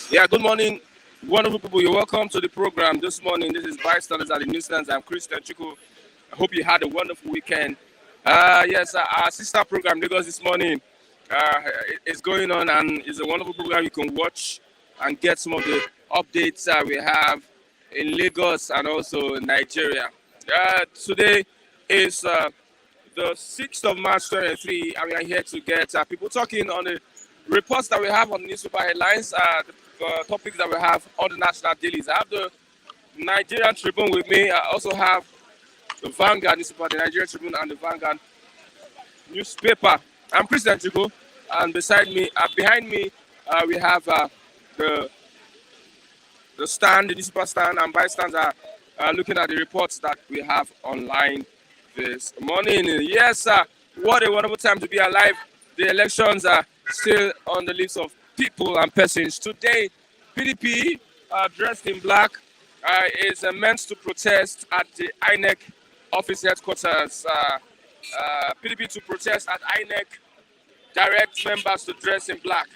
Yeah, good morning, wonderful people. You're welcome to the program this morning. This is Bystanders at the Newsstands. I'm Christian Chiku. I hope you had a wonderful weekend. Yes, our sister program, Lagos This Morning, is going on and it's a wonderful program you can watch and get some of the updates we have in Lagos and also in Nigeria. Today is the 6th of March 2023, and we are here to get people talking on the reports that we have on the newspaper headlines, the topics that we have on the national dailies. I have the Nigerian Tribune with me. I also have the Vanguard newspaper, the Nigerian Tribune, and the Vanguard newspaper. I'm Christian Chico, and behind me, we have the stand, the newspaper stand, and bystanders are looking at the reports that we have online this morning. Yes, what a wonderful time to be alive. The elections are still on the lips of people and persons. Today, PDP, dressed in black, is meant to protest at the Inec office headquarters. PDP to protest at Inec, direct members to dress in black.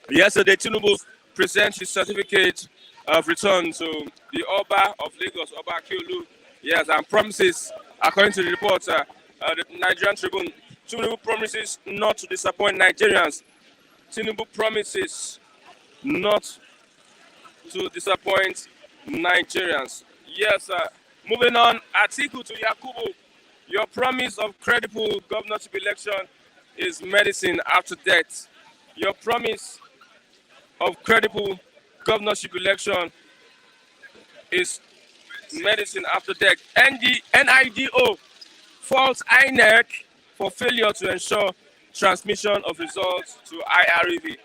Yesterday, Tinubu presents his certificate of return to the Oba of Lagos, Oba Akiolu. Yes, and promises, according to the report, the Nigerian Tribune, Tinubu promises not to disappoint Nigerians. Tinubu promises not to disappoint Nigerians. Yes, moving on, Atiku to Yakubu. Your promise of credible governorship election is medicine after death. Your promise of credible governorship election is medicine after death. NIDO faults INEC for failure to ensure transmission of results to IREV.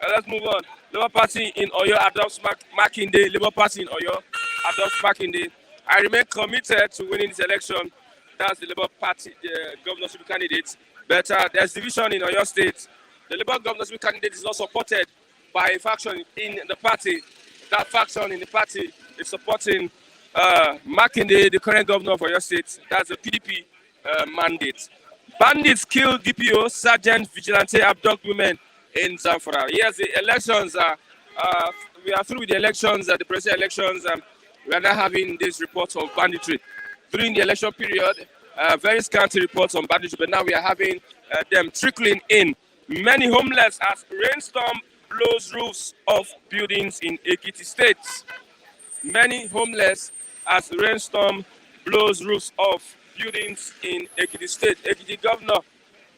Let's move on. Labour Party in Oyo adopts Makinde. Labour Party in Oyo adopts Makinde. I remain committed to winning this election. That's the Labour Party governorship candidate. But there's division in Oyo State. The Labour governorship candidate is not supported by a faction in the party. That faction in the party is supporting Makinde, the current governor of Oyo State. That's a PDP mandate. Bandits kill DPO, Sergeant Vigilante abduct women in Zamfara. Yes, the elections we are through with the elections, the presidential elections. We are now having this report of banditry. During the election period, very scanty reports on banditry, but now we are having them trickling in. Many homeless as rainstorm blows roofs of buildings in Ekiti State. Many homeless as rainstorm blows roofs of buildings in Ekiti State. Ekiti governor,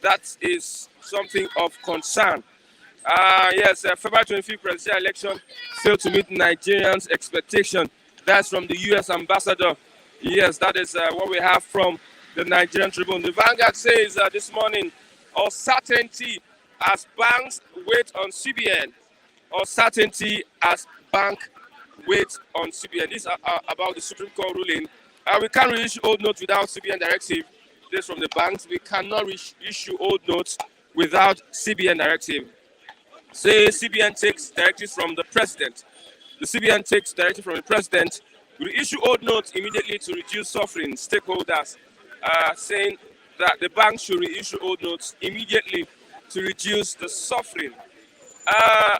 that is something of concern. Yes, February 25th presidential election failed to meet Nigerians' expectation. That's from the U.S. ambassador. Yes, that is what we have from the Nigerian Tribune. The Vanguard says this morning, uncertainty as banks wait on CBN. Uncertainty as bank wait on CBN. This is about the Supreme Court ruling. We can't reissue old notes without CBN directive. This from the banks. We cannot issue old notes without CBN directive. Say CBN takes directives from the president. The CBN takes directive from the president. We issue old notes immediately to reduce suffering. Stakeholders saying that the bank should reissue old notes immediately to reduce the suffering.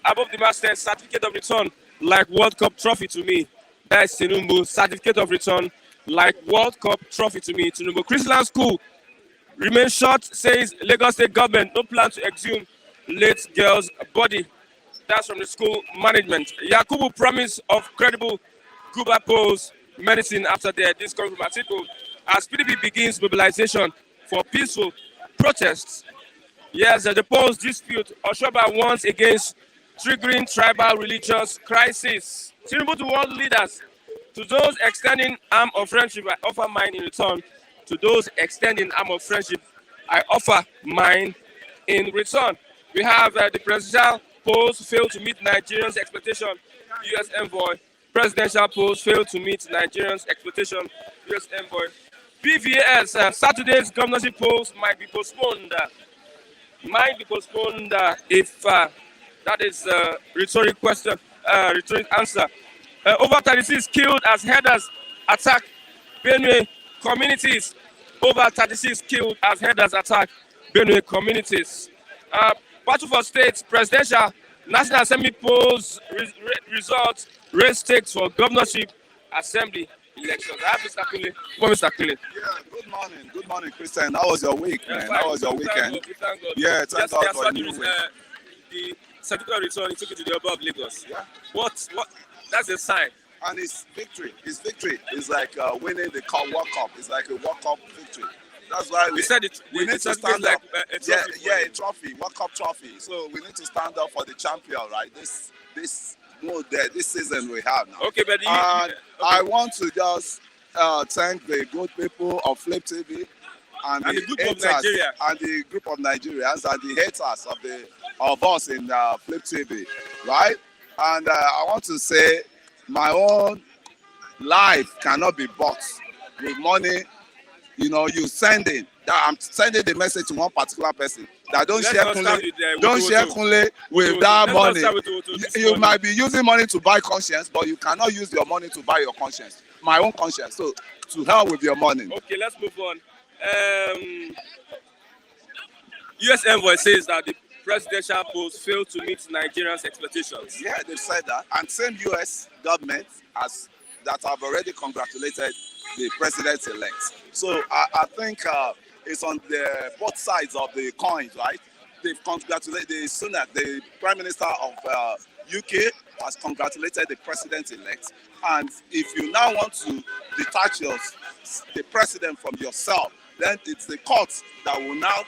Above the masthead, certificate of return like World Cup trophy to me. That's Tinubu. Certificate of return like World Cup trophy to me. Tinubu. Christian school remains short, says Lagos State government no plan to exhume late girl's body. That's from the school management. Yakubu promise of credible Cuba polls medicine after death. This comes from article. As PDP begins mobilization for peaceful protests. Yes, the polls dispute Oshoba warns against triggering tribal religious crisis. Tinubu to world leaders. To those extending arm of friendship, I offer mine in return. To those extending arm of friendship, I offer mine in return. We have the presidential polls failed to meet Nigerians' expectation. U.S. envoy. Presidential polls failed to meet Nigerians' expectation. U.S. envoy. BVAS, Saturday's governorship polls might be postponed. If that is a rhetoric question, rhetoric answer. Over 36 killed as headers attack Benue communities. Over 36 killed as headers attack Benue communities. Battle for states, presidential National Assembly polls results race stakes for governorship assembly elections. I have Mr. Kunle. Come on, Mr. Kunle. Yeah, good morning. Good morning, Christian. How was your week, man? How was your weekend? Thank God. Yeah, thank God for the you. the certificate of return, he took it to the Oba of Lagos. Yeah. What? That's a sign. And it's victory. It's victory. It's like winning the World Cup. It's like a World Cup victory. That's why we said it. We need to stand like up. A trophy. Yeah, a trophy, World Cup trophy. So we need to stand up for the champion, right? This season we have now. Okay, but I want to just thank the good people of Flip TV and the group haters, of Nigeria and the group of Nigerians and the haters of us in Flip TV, right? And I want to say my own life cannot be bought with money. You know, I'm sending the message to one particular person that don't share Kunle with that money. You might be using money to buy conscience, but you cannot use your money to buy your conscience. My own conscience. So to hell with your money. Okay, let's move on. U.S. envoy says that the presidential polls failed to meet Nigerians' expectations. Yeah, they said that, and same U.S. government that have already congratulated the president-elect. So I think it's on both sides of the coins, right? They've congratulated the Prime Minister of UK has congratulated the president-elect. And if you now want to detach the president from yourself, then it's the courts that will now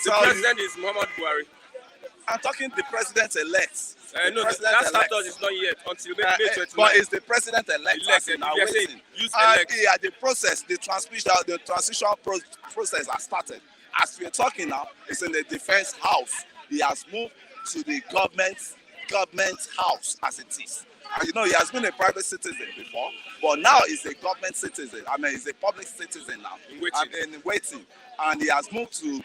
tell you. The president is Muhammad Buhari. I'm talking the president-elect. No, that status is not yet until May 29. But it's the president-elect that's now waiting. The process, the transition process has started. As we're talking now, it's in the defense house. He has moved to the government house as it is. And you know, he has been a private citizen before, but now he's a government citizen. I mean, he's a public citizen now. In waiting. And he has moved to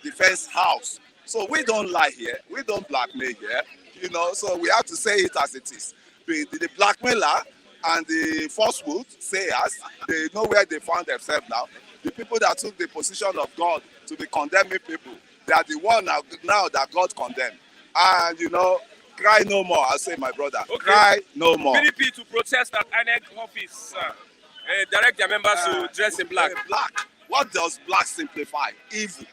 defense house. So we don't lie here. We don't blackmail here. You know, so we have to say it as it is. The blackmailer and the falsehood sayers, they know where they found themselves now. The people that took the position of God to be condemning people, they are the one now that God condemned. And you know, cry no more, I'll say, my brother. Okay. Cry no more. PDP to protest at Inec office, direct their members to dress in black. Black. What does black simplify? Evil.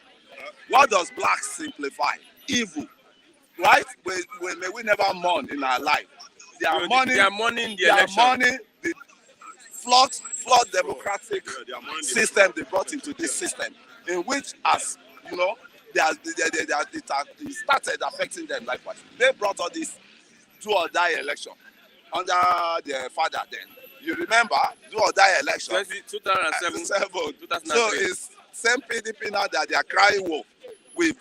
What does black simplify? Evil. Right? May we never mourn in our life. They are mourning the flawed democratic system they brought into this system, in which, as you know, it started affecting them likewise. They brought all this do or die election under their father then. You remember, do or die election. 2007. So it's same PDP now that they are crying wolf with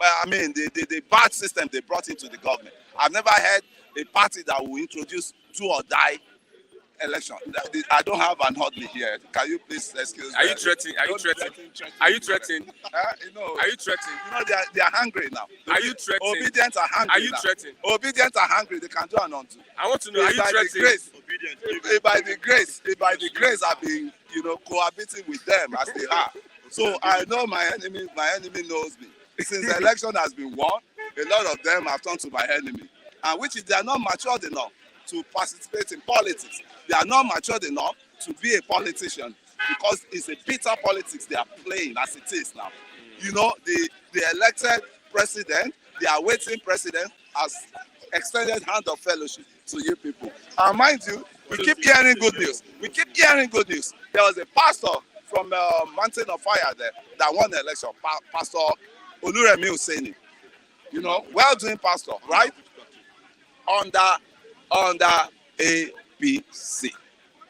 the bad system they brought into the government. I've never heard a party that will introduce do or die election. I don't have an hotly here. Can you please excuse me? Are you threatening? Are you threatening? Are you threatening? Are you threatening? You know, they are hungry now. Are you threatening? Obedient are hungry. Are you threatening? Obedient are hungry. They can do an unto. I want to know, are you threatening? By the grace I've been, cohabiting with them as they are. So I know my enemy knows me. Since the election has been won, a lot of them have turned to my enemy. And which is they are not matured enough to participate in politics. They are not matured enough to be a politician, because it's a bitter politics they are playing as it is now. You know, the elected president, the awaiting president, has extended hand of fellowship to you people. And mind you, we keep hearing good news. There was a pastor from Mountain of Fire there that won the election, Pastor Oluremi Husseini. You know, well-doing pastor, right? Under APC.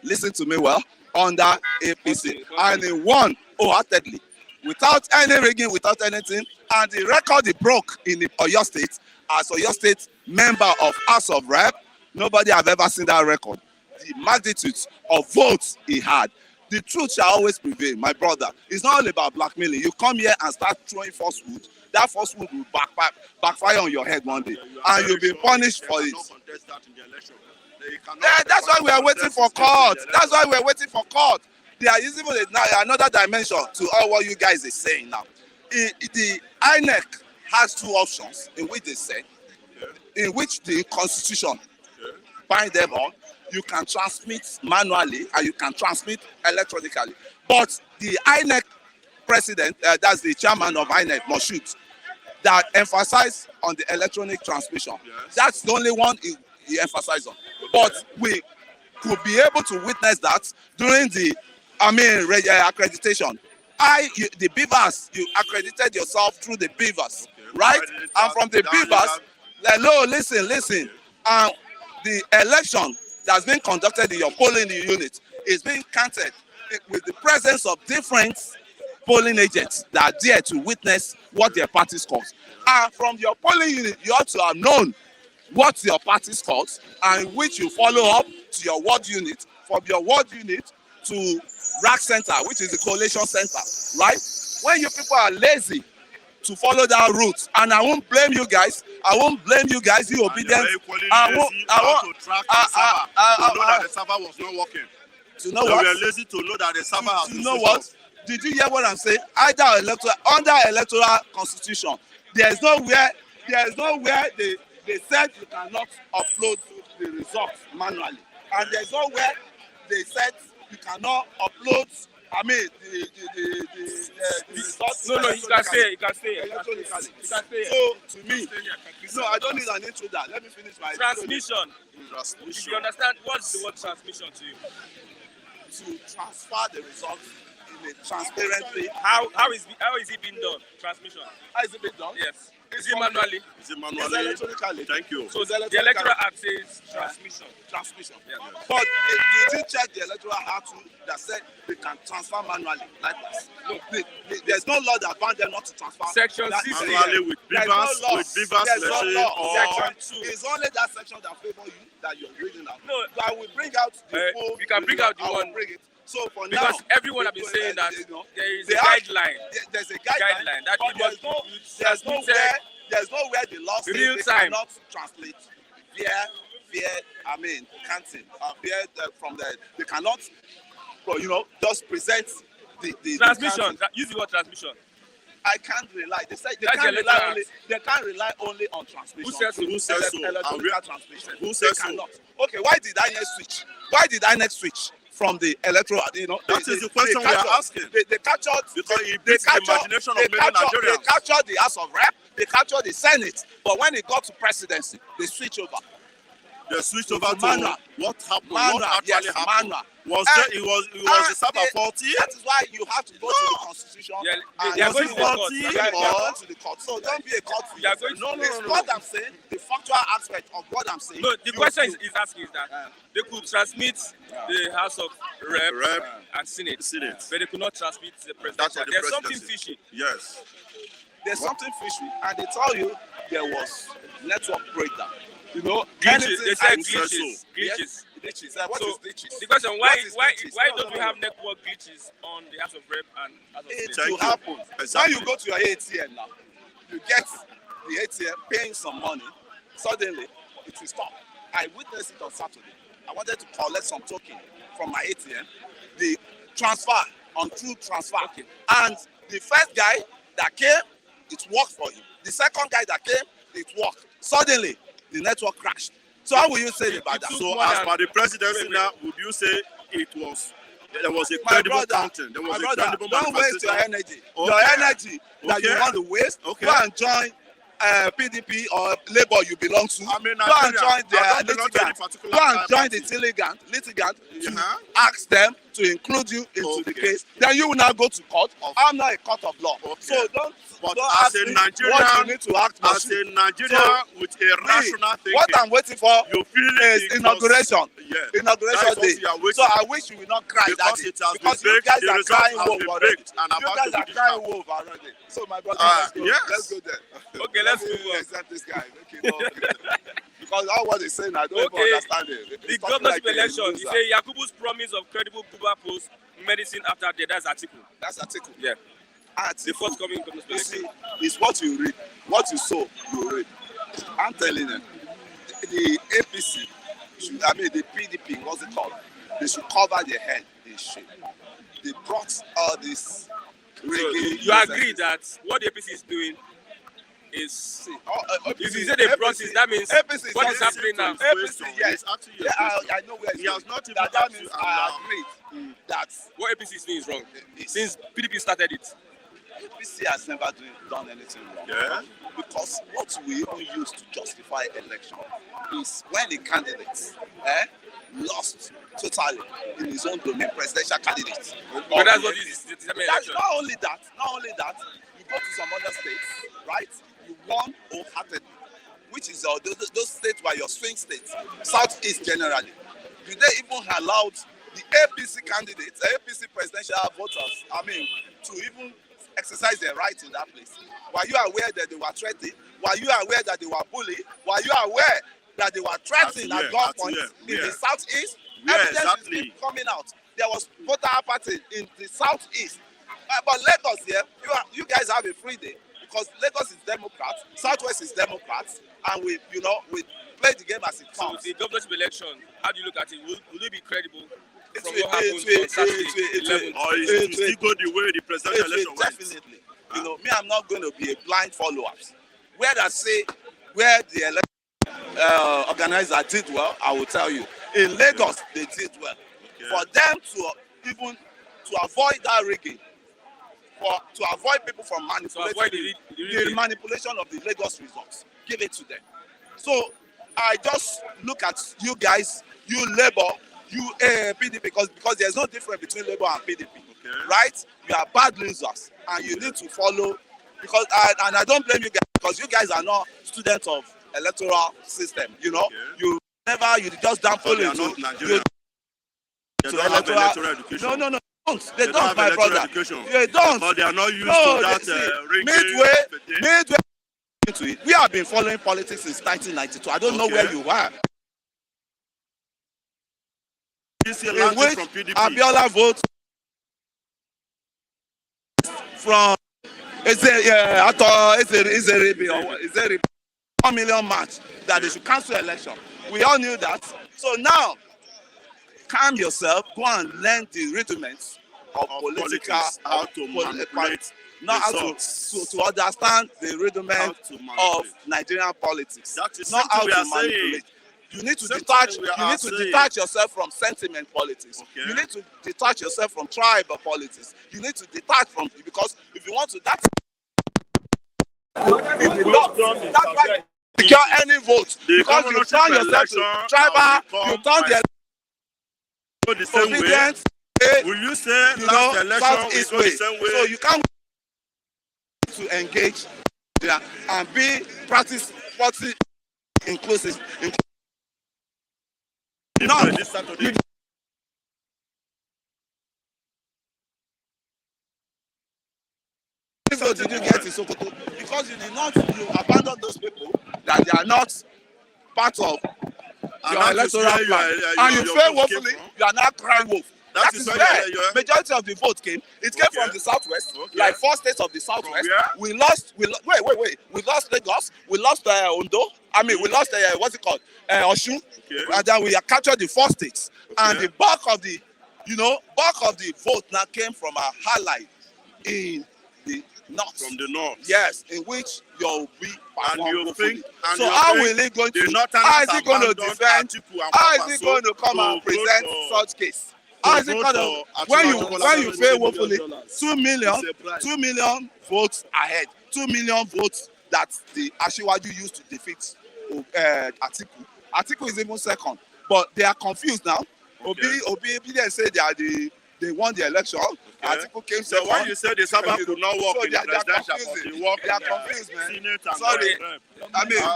Listen to me well. Under APC. And he won wholeheartedly, without any rigging, without anything. And the record he broke in the Oyo State, as Oyo State member of House of Rep, nobody have ever seen that record. The magnitude of votes he had. The truth shall always prevail, my brother. It's not all about blackmailing. You come here and start throwing falsehood. That falsehood will backfire on your head one day, and you'll be punished for it. That's why we are waiting for court. There is even another dimension to all what you guys are saying now. The Inec has two options in which they said, in which the constitution bind them on. You can transmit manually and you can transmit electronically. But the Inec president, that's the chairman of Inec, Moshood, that emphasize on the electronic transmission. Yes. That's the only one he emphasized on. But we could be able to witness that during the, accreditation. The Beavers, you accredited yourself through the Beavers, right? And from the Beavers, hello, listen. The election that's been conducted in your polling unit is being counted with the presence of different polling agents that are there to witness what their party scores. And from your polling unit, you ought to have known what your party scores and which you follow up to your ward unit, from your ward unit to RAC center, which is the coalition center, right? When you people are lazy to follow that route, and I won't blame you guys, you obedient. I won't to track the server, to know that the server was not working. To know what? We were lazy to know that the server has to know what? Did you hear what I'm saying? Under electoral constitution, there's nowhere they said you cannot upload the results manually, and there's nowhere they said you cannot upload. The results. No, you can say it. Electronically. You can say it. So to me, no, I don't need an intro. That. Let me finish my Transmission. If you understand, what's the word transmission to you? To transfer the results in a transparent way. How is it being done? Transmission. How is it being done? Yes. Is it manually? Is it manually? It's electronically. Thank you. So the electoral act says transmission. Transmission. Yeah. But did you check the electoral act that said they can transfer manually like this? No. There's no law that bans them not to transfer. Section 6 manually with Beavers, There's no law. Section 2. It's only that section that favors you that you're reading out. No. I will bring out the full. You can bring out the one. Bring it. So for because now, everyone has been saying that there is a guideline. There's a guideline. That there's nowhere the law says they cannot translate canting. They cannot, just present the transmission. Use the word transmission. I can't rely. They say they can't rely only on transmission. Who says so? Electronic transmission. Who says so? Okay, why did INEC switch from the electoral? That is the question we are asking. They captured because it beats the imagination of many Nigerians. They captured the House of Rep. They captured the Senate. But when it got to presidency, they switched over. They switched over to manual. What happened? Manual, what actually happened? Manual. It was the server faulty? That is why you have to go to the constitution. They are going to the court. They are going to the court. So don't be a court. No. What I'm saying, the factual aspect of what I'm saying. No, the question is asking is that they could transmit the House of Rep and Senate, but they could not transmit the presidential. There's something fishy. Yes. There's something fishy, and they tell you there was network breakdown. Glitches. They said glitches. Yes. Glitches. What is glitches? The question: Why don't we have network glitches on the House of Rep and House of Senate? It will happen. Exactly. When you go to your ATM now, you get the ATM paying some money. Suddenly, it will stop. I witnessed it on Saturday. I wanted to collect some token from my ATM. The transfer on true transfer, and the first guy that came, it worked for him. The second guy that came, it worked. Suddenly, the network crashed. So how will you say about that? So as per the presidency now, would you say there was a credible counting? There was a credible don't waste your energy. Okay. Your energy that you want to waste, go and join PDP or Labour you belong to. Go and join the litigant. Go and join the litigant. Ask them to include you into the case. Then you will now go to court. I'm not a court of law. So don't as a Nigerian, what you need to act as a Nigerian with a rational thinking, what I'm waiting for is inauguration. Yes. Inauguration day. So I wish you will not cry that day. Because you guys are crying wolf already. You guys are crying wolf already. So my brother, let's go there. Okay, let's move on. Accept this guy. Because all what he's saying, I don't even understand it. The governorship election, you say Yakubu's promise of credible Cuba post medicine after death. That's article. That's article. Yeah. The forthcoming governorship election. It's what you read. What you sow, you read. I'm telling them, the APC, the PDP, what's it called? They should cover their head in shame. They brought all this reggae. So you agree that what the APC is doing is APC, you said they brought it, that means APC what is happening now? APC, yes. Yeah, I know where He has not even that asked means you I and agree that What APC is doing is wrong. It's- Since PDP started it. APC has never done anything wrong. Yeah. Because what we even use to justify election is when the candidate lost totally in his own domain, presidential candidate. But that's what is determining That's election. not only that, you go to some other states, right? You won wholeheartedly, which is those states were your swing states, Southeast generally. Do they even allowed the APC candidates, APC presidential voters, to even exercise their rights in that place? Were you aware that they were threatened? Were you aware that they were bullied? Were you aware that they were threatened at gunpoint in the Southeast? Evidence is still coming out. There was voter apathy in the Southeast. But Lagos here, you guys have a free day because Lagos is Democrats, Southwest is Democrats, and we play the game as it comes. So the governorship election, how do you look at it? Will it be credible? It From will what happened on Saturday, 11th? Or it will still go the way the presidential election went? Definitely. Me, I'm not going to be a blind follower. Where the election organizer did well, I will tell you. In Lagos, they did well. Okay. For them to avoid that rigging, to avoid people from manipulating the manipulation of the Lagos results, give it to them. So I just look at you guys, you Labour, you PDP, because there's no difference between Labour and PDP, right? You are bad losers, and you need to follow. Because I don't blame you guys, because you guys are not students of electoral system. You just downplay it. They don't have electoral education. No, they don't, have my electoral brother. education. They don't. But they are not used to that midway into it. We have been following politics since 1992. I don't know where you were. In which Abiola votes from it's a 1 million match that they should cancel election. We all knew that. So now, calm yourself, go and learn the rudiments of political, how to manipulate, not how to understand the rudiments of Nigerian politics. That is not how we to are manipulate. saying. You need to detach yourself from sentiment politics. Okay. You need to detach yourself from tribal politics. You need to detach from, because if you want to that's why secure any vote, because you turn yourself to tribal, you turn the same way. Will you say last election is the same way? So you can't to engage and practice party inclusive. This Saturday. So did you get in Sokoto? Because you abandoned those people that they are not part of your electoral plan. And you fail woefully, you are not crying wolf. That is where majority of the vote came. It came from the Southwest, like 4 states of the Southwest. We lost Lagos, we lost Ondo. We lost what's it called? Osun. And then we captured the 4 states. And the bulk of the vote now came from our ally in the north. From the north. Yes, in which you'll be performed. So how will he going to? How is he going to defend? How is he going to come and present such case? How is it going to? When you fail woefully, 2 million votes ahead, 2 million votes that the Asiwaju used to defeat Atiku. Atiku is even second, but they are confused now. Obi didn't say they won the election. Atiku came second. So when you say the Sabbath could not work in the presidential, they are confused, man. Senate and Sorry.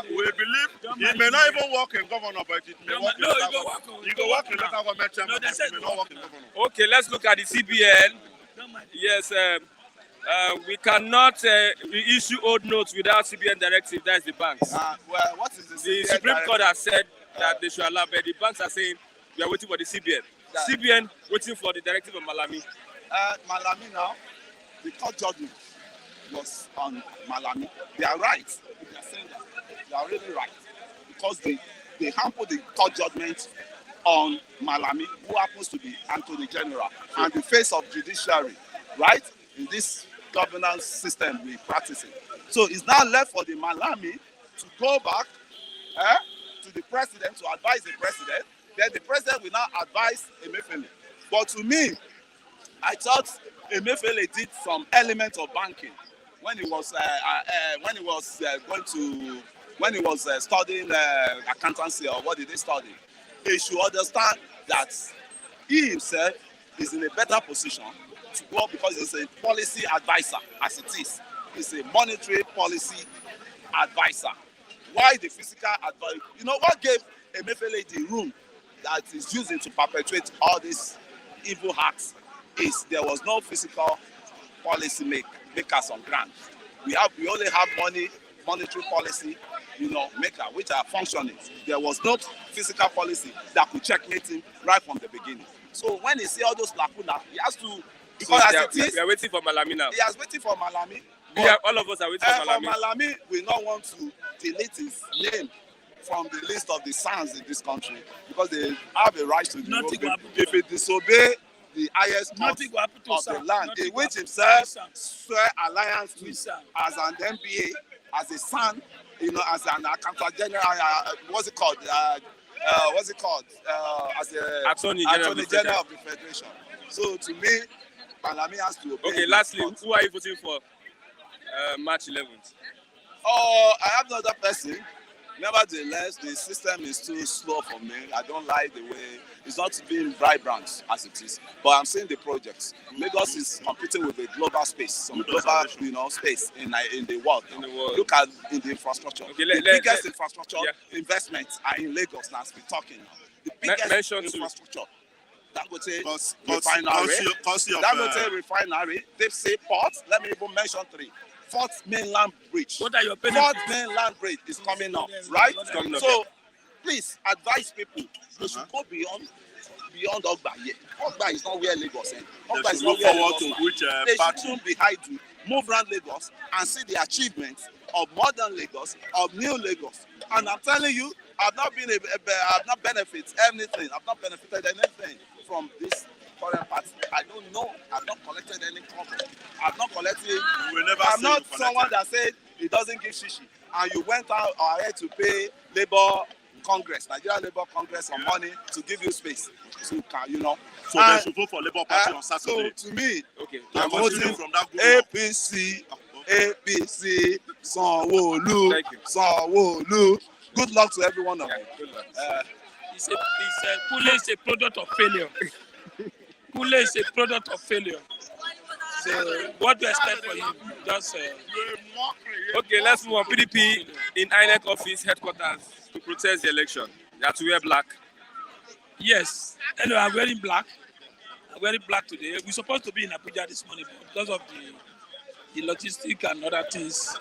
We believe he may not even work in governor, but it may work in local government. He go work in local government chairman, but he may not work in governor. Okay, let's look at the CBN. Yes, we cannot issue old notes without CBN directive. That's the banks. What is the Supreme Court has said that they should allow, but the banks are saying we are waiting for the CBN. CBN waiting for the directive of Malami. Malami now, the court judgment was on Malami. They are right. They are saying that. They are really right. Because they hamper the court judgment on Malami, who happens to be Attorney General and the face of judiciary, right? In this governance system we're practicing. So it's now left for the Malami to go back to the president to advise the president. Then the president will now advise Emefiele. But to me, I thought Emefiele did some element of banking when he was studying accountancy, or what did he study? He should understand that he himself is in a better position to go because he's a policy advisor, as it is. He's a monetary policy advisor. Why the physical advisor? You know what gave Emefiele the room that is using to perpetuate all these evil acts is there was no physical policy makers on ground. We only have monetary policy, maker, which are functioning. There was no physical policy that could checkmate him right from the beginning. So when he see all those lacuna, he has to, because we are waiting for Malami now. He is waiting for Malami. All of us are waiting for Malami. Malami will not want to delete his name from the list of the sons in this country because they have a right to do it. If he disobey the highest court of the land, in which himself swear alliance with as an MBA, as a son, as an accountant general, what's it called? As a Attorney General of the Federation. So to me, Malami has to obey. Okay, lastly, who are you voting for March 11th? Oh, I have another person. Nevertheless, the system is too slow for me. I don't like the way it's not being vibrant as it is. But I'm seeing the projects. Lagos is competing with a global space, some global, space in the world. Look at in the infrastructure. Okay, the biggest infrastructure investments are in Lagos now. As we're talking now. The biggest infrastructure. Dangote refinery, deep sea port. Let me even mention 3. Fourth mainland bridge. What are your benefits? Fourth mainland bridge is coming up, right? So please advise people they should go beyond Ogba here. Ogba is not where Lagos is. Ogba is not where Lagos is. They shouldn't be hiding. Move around Lagos and see the achievements of modern Lagos, of new Lagos. And I'm telling you, I've not benefited anything from this current party. I don't know. I've not collected any comment. I've not collected. I'm not someone that said he doesn't give shishi. And you went out ahead to pay Nigeria Labour Congress some money to give you space. So they should vote for Labour Party on Saturday. So to me, I'm voting from that group. APC, Sanwo-Olu. Good luck to every one of you. Kule is a product of failure. Kule is a product of failure. So what do you expect for him? Just okay, let's move on. PDP in Inec office headquarters to protest the election. They have to wear black. Yes. Anyway, I'm wearing black. I'm wearing black today. We're supposed to be in Abuja this morning, but because of the logistic and other things,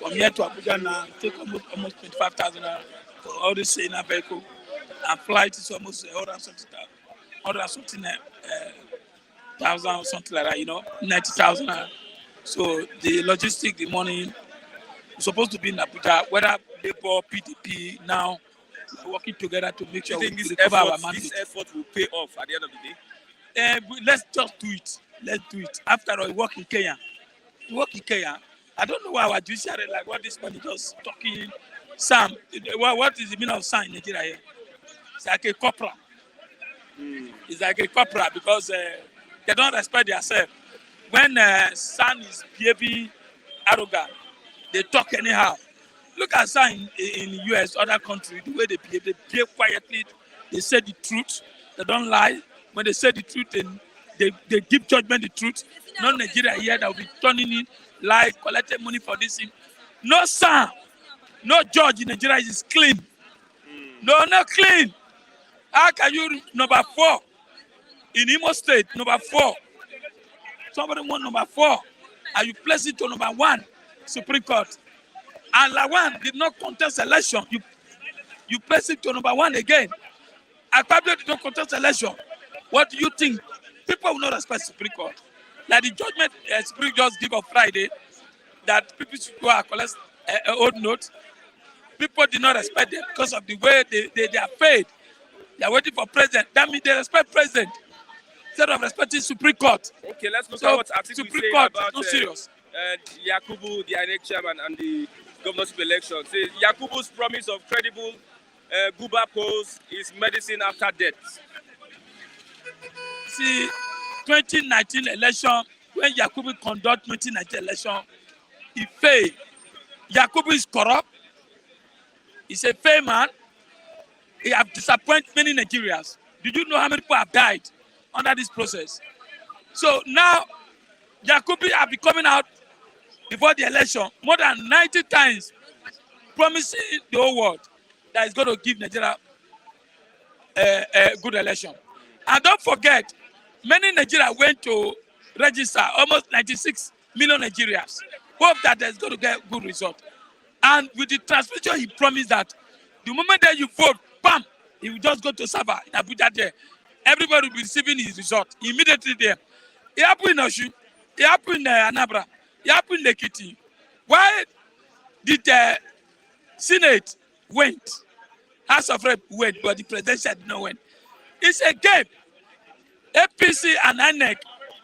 from here to Abuja now, take almost 25,000 for all this in a vehicle, and flight is almost 100,000 thousand or something like that, 90,000. So the logistic, the money, we're supposed to be in Abuja, whether Labour, PDP, now we're working together to make sure we recover our mandate. This effort will pay off at the end of the day? Let's just do it. Let's do it. After all, we work in Kenya. I don't know why our judiciary, like what this man is just talking. Sam, what is the meaning of Sam in Nigeria here? It's like a corporal. It's like a corporal because they don't respect themselves. When Sam is behaving arrogant, they talk anyhow. Look at Sam in the US, other countries, the way they behave quietly. They say the truth. They don't lie. When they say the truth, they give judgment the truth. Not Nigeria here that will be turning in, lie, collecting money for this thing. No Sam, no judge in Nigeria is clean. No, not clean. How can you number 4 in Imo State? Number 4. Somebody want number 4, and you place it to number 1, Supreme Court. And Lawan did not contest election. You place it to number 1 again. Akpabio did not contest election. What do you think? People will not respect Supreme Court. Like the judgment Supreme Court give on Friday, that people should go and collect old notes. People did not respect them because of the way they are paid. They are waiting for president. That means they respect president. instead of respecting Supreme Court. Okay, let's look So at what Atiku is Supreme saying Court about not serious. Yakubu, the INEC chairman, and the governorship election. Says Yakubu's promise of credible Guba polls is medicine after death. See, 2019 election, when Yakubu conduct 2019 election, he failed. Yakubu is corrupt. He's a fair man. He has disappointed many Nigerians. Did you know how many people have died under this process? So now, Yakubu have been coming out before the election more than 90 times, promising the whole world that he's going to give Nigeria a good election. And don't forget, many Nigerians went to register, almost 96 million Nigerians. Hope that there's going to get good result. And with the transmission, he promised that the moment that you vote, bam, he will just go to Saba in Abuja there. Everybody will be receiving his result immediately there. It happened in Oshu, it happened in Anambra, it happened in Ekiti. Why did the Senate went? House of Rep went, but the presidential did not win. It's a game. APC and INEC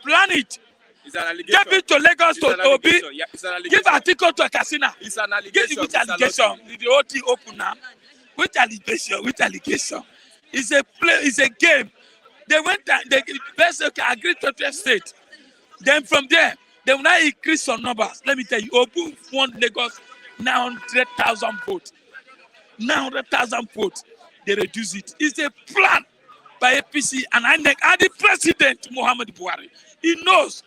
plan it. It's an allegation. Give it to Lagos to Obi. Yeah, it's an allegation. Give article to Kasina. It's an allegation. Which allegation? The whole thing open now. Which allegation? Which allegation? It's a play. It's a game. They went and they basically agreed to the state. Then from there, they will now increase some numbers. Let me tell you, Obi won Lagos 900,000 votes. 900,000 votes. They reduce it. It's a plan by APC and INEC and the president Muhammad Buhari. He knows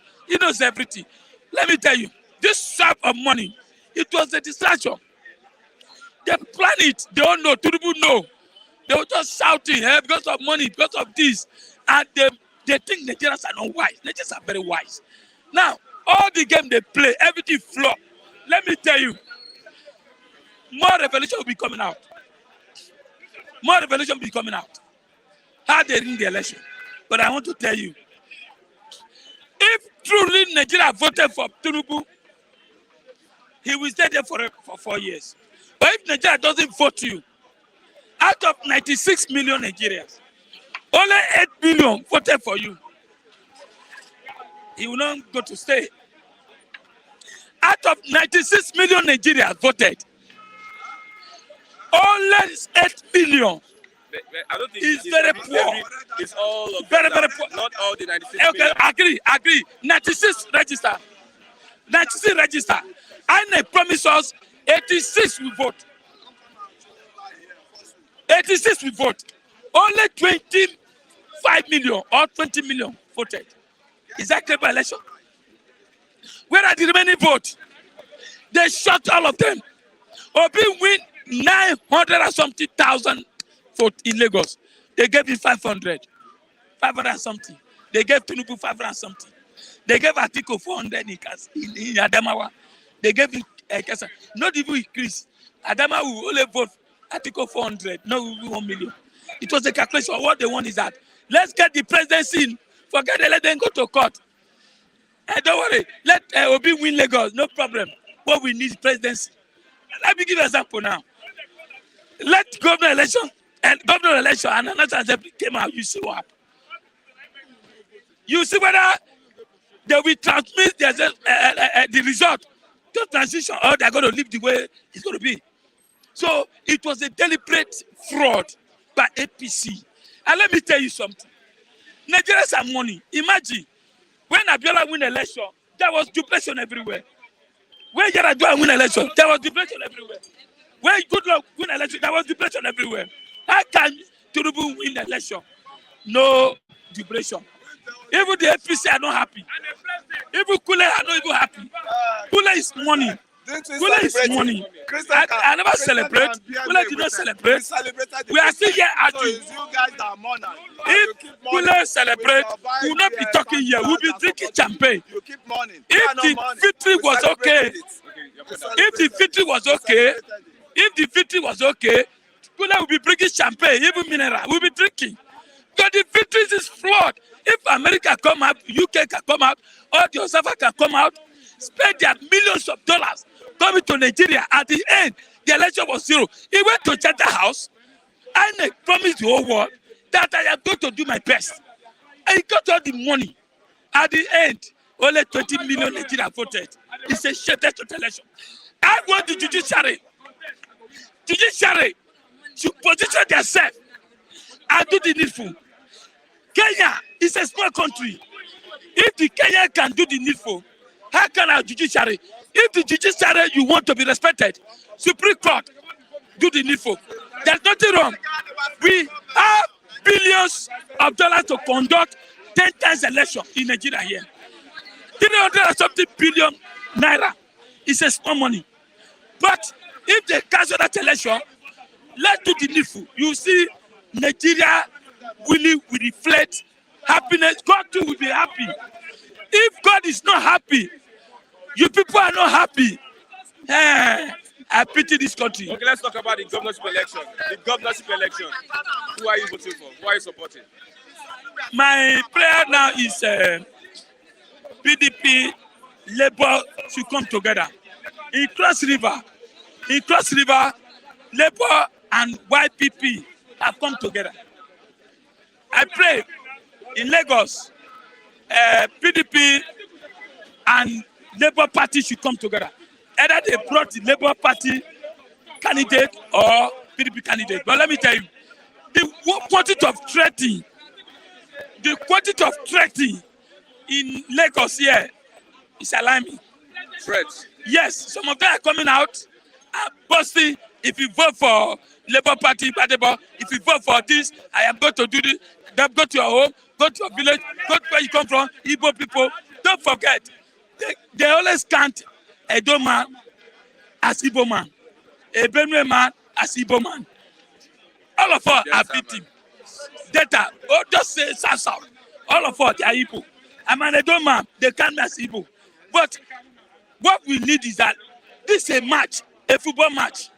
everything. Let me tell you, this sum of money, it was a distraction. They plan it. They don't know. Two people know. They were just shouting because of money, because of this. And they think Nigerians are not wise. Nigerians are very wise. Now, all the game they play, everything flop. Let me tell you, more revelation will be coming out. More revelation will be coming out. How they ring the election. But I want to tell you, if truly Nigeria voted for Tinubu, he will stay there for 4 years. But if Nigeria doesn't vote you, out of 96 million Nigerians, only 8 million voted for you. He will not go to stay. Out of 96 million Nigerians voted, only 8 million. I don't think it's very poor. It's all of very poor. Not all the 96 okay, million. Agree. 96 register. 96 register. INEC promised us 86 will vote. 86 will vote. Only 25 million or 20 million voted. Is that clear by election? Where are the remaining votes? They shot all of them. Obi win 900 and something thousand votes in Lagos. They gave him 500 and something. They gave Tinubu 500 and something. They gave Atiku 400 in Adamawa. They gave him not even increase. Adamawa will only vote Atiku 400, not 1 million. It was a calculation. What they want is that let's get the presidency in. Forget it, let them go to court. Don't worry, let Obi win Lagos, no problem. What we need is presidency. Let me give you an example now. Let governor election and national assembly came out, you see what happened. You see whether they will transmit the result to transition or they're going to leave the way it's going to be. So it was a deliberate fraud by APC. And let me tell you something. Nigerians have money. Imagine when Abiola win election, there was duplication everywhere. When Yaradua win election, there was duplication everywhere. When Goodluck win election, there was duplication everywhere. How can Tinubu win election? No duplication. Even the APC are not happy. Even Kule are not even happy. Kule is money. Kule is money. I never celebrate. Kule did not celebrate. We are still here arguing. If Kule celebrate, we will not be talking here. We will be drinking champagne. If the victory was okay, Kule will be drinking champagne, even mineral. We will be drinking. Because the victory is flawed. If America come out, UK can come out, or the Osaka can come out, spend their millions of dollars coming to Nigeria. At the end, the election was zero. He went to Chatham House and promised the whole world that I am going to do my best. And he got all the money. At the end, only 20 million Nigerians voted. It's a shittest election. I want the judiciary to position themselves and do the needful. Kenya is a small country. If the Kenya can do the needful, how can our judiciary? If the judiciary you want to be respected, Supreme Court do the needful. There's nothing wrong. We have billions of dollars to conduct 10 times election in Nigeria here. 300 and something billion naira is a small money. But if they cancel that election, let's do the needful. You see, Nigeria will reflect happiness. God too will be happy. If God is not happy, you people are not happy. I pity this country. Okay, let's talk about the governorship election. The governorship election. Who are you voting for? Who are you supporting? My prayer now is PDP, Labour should come together. In Cross River, Labour and YPP have come together. I pray in Lagos, PDP and Labour Party should come together. Either they brought the Labour Party candidate or PDP candidate. But let me tell you, the quantity of threatening in Lagos here is alarming. Threats? Yes, some of them are coming out and boasting, if you vote for Labour Party, if you vote for this, I am going to do this. Go to your home, go to your village, go to where you come from, Igbo people. Don't forget, they always count Edo man as Igbo man, a Benue man as Igbo man. All of us are victims. Data, just say South. All of us are Igbo. I'm an Edo man, they count me as Igbo. But what we need is that this is a match, a football match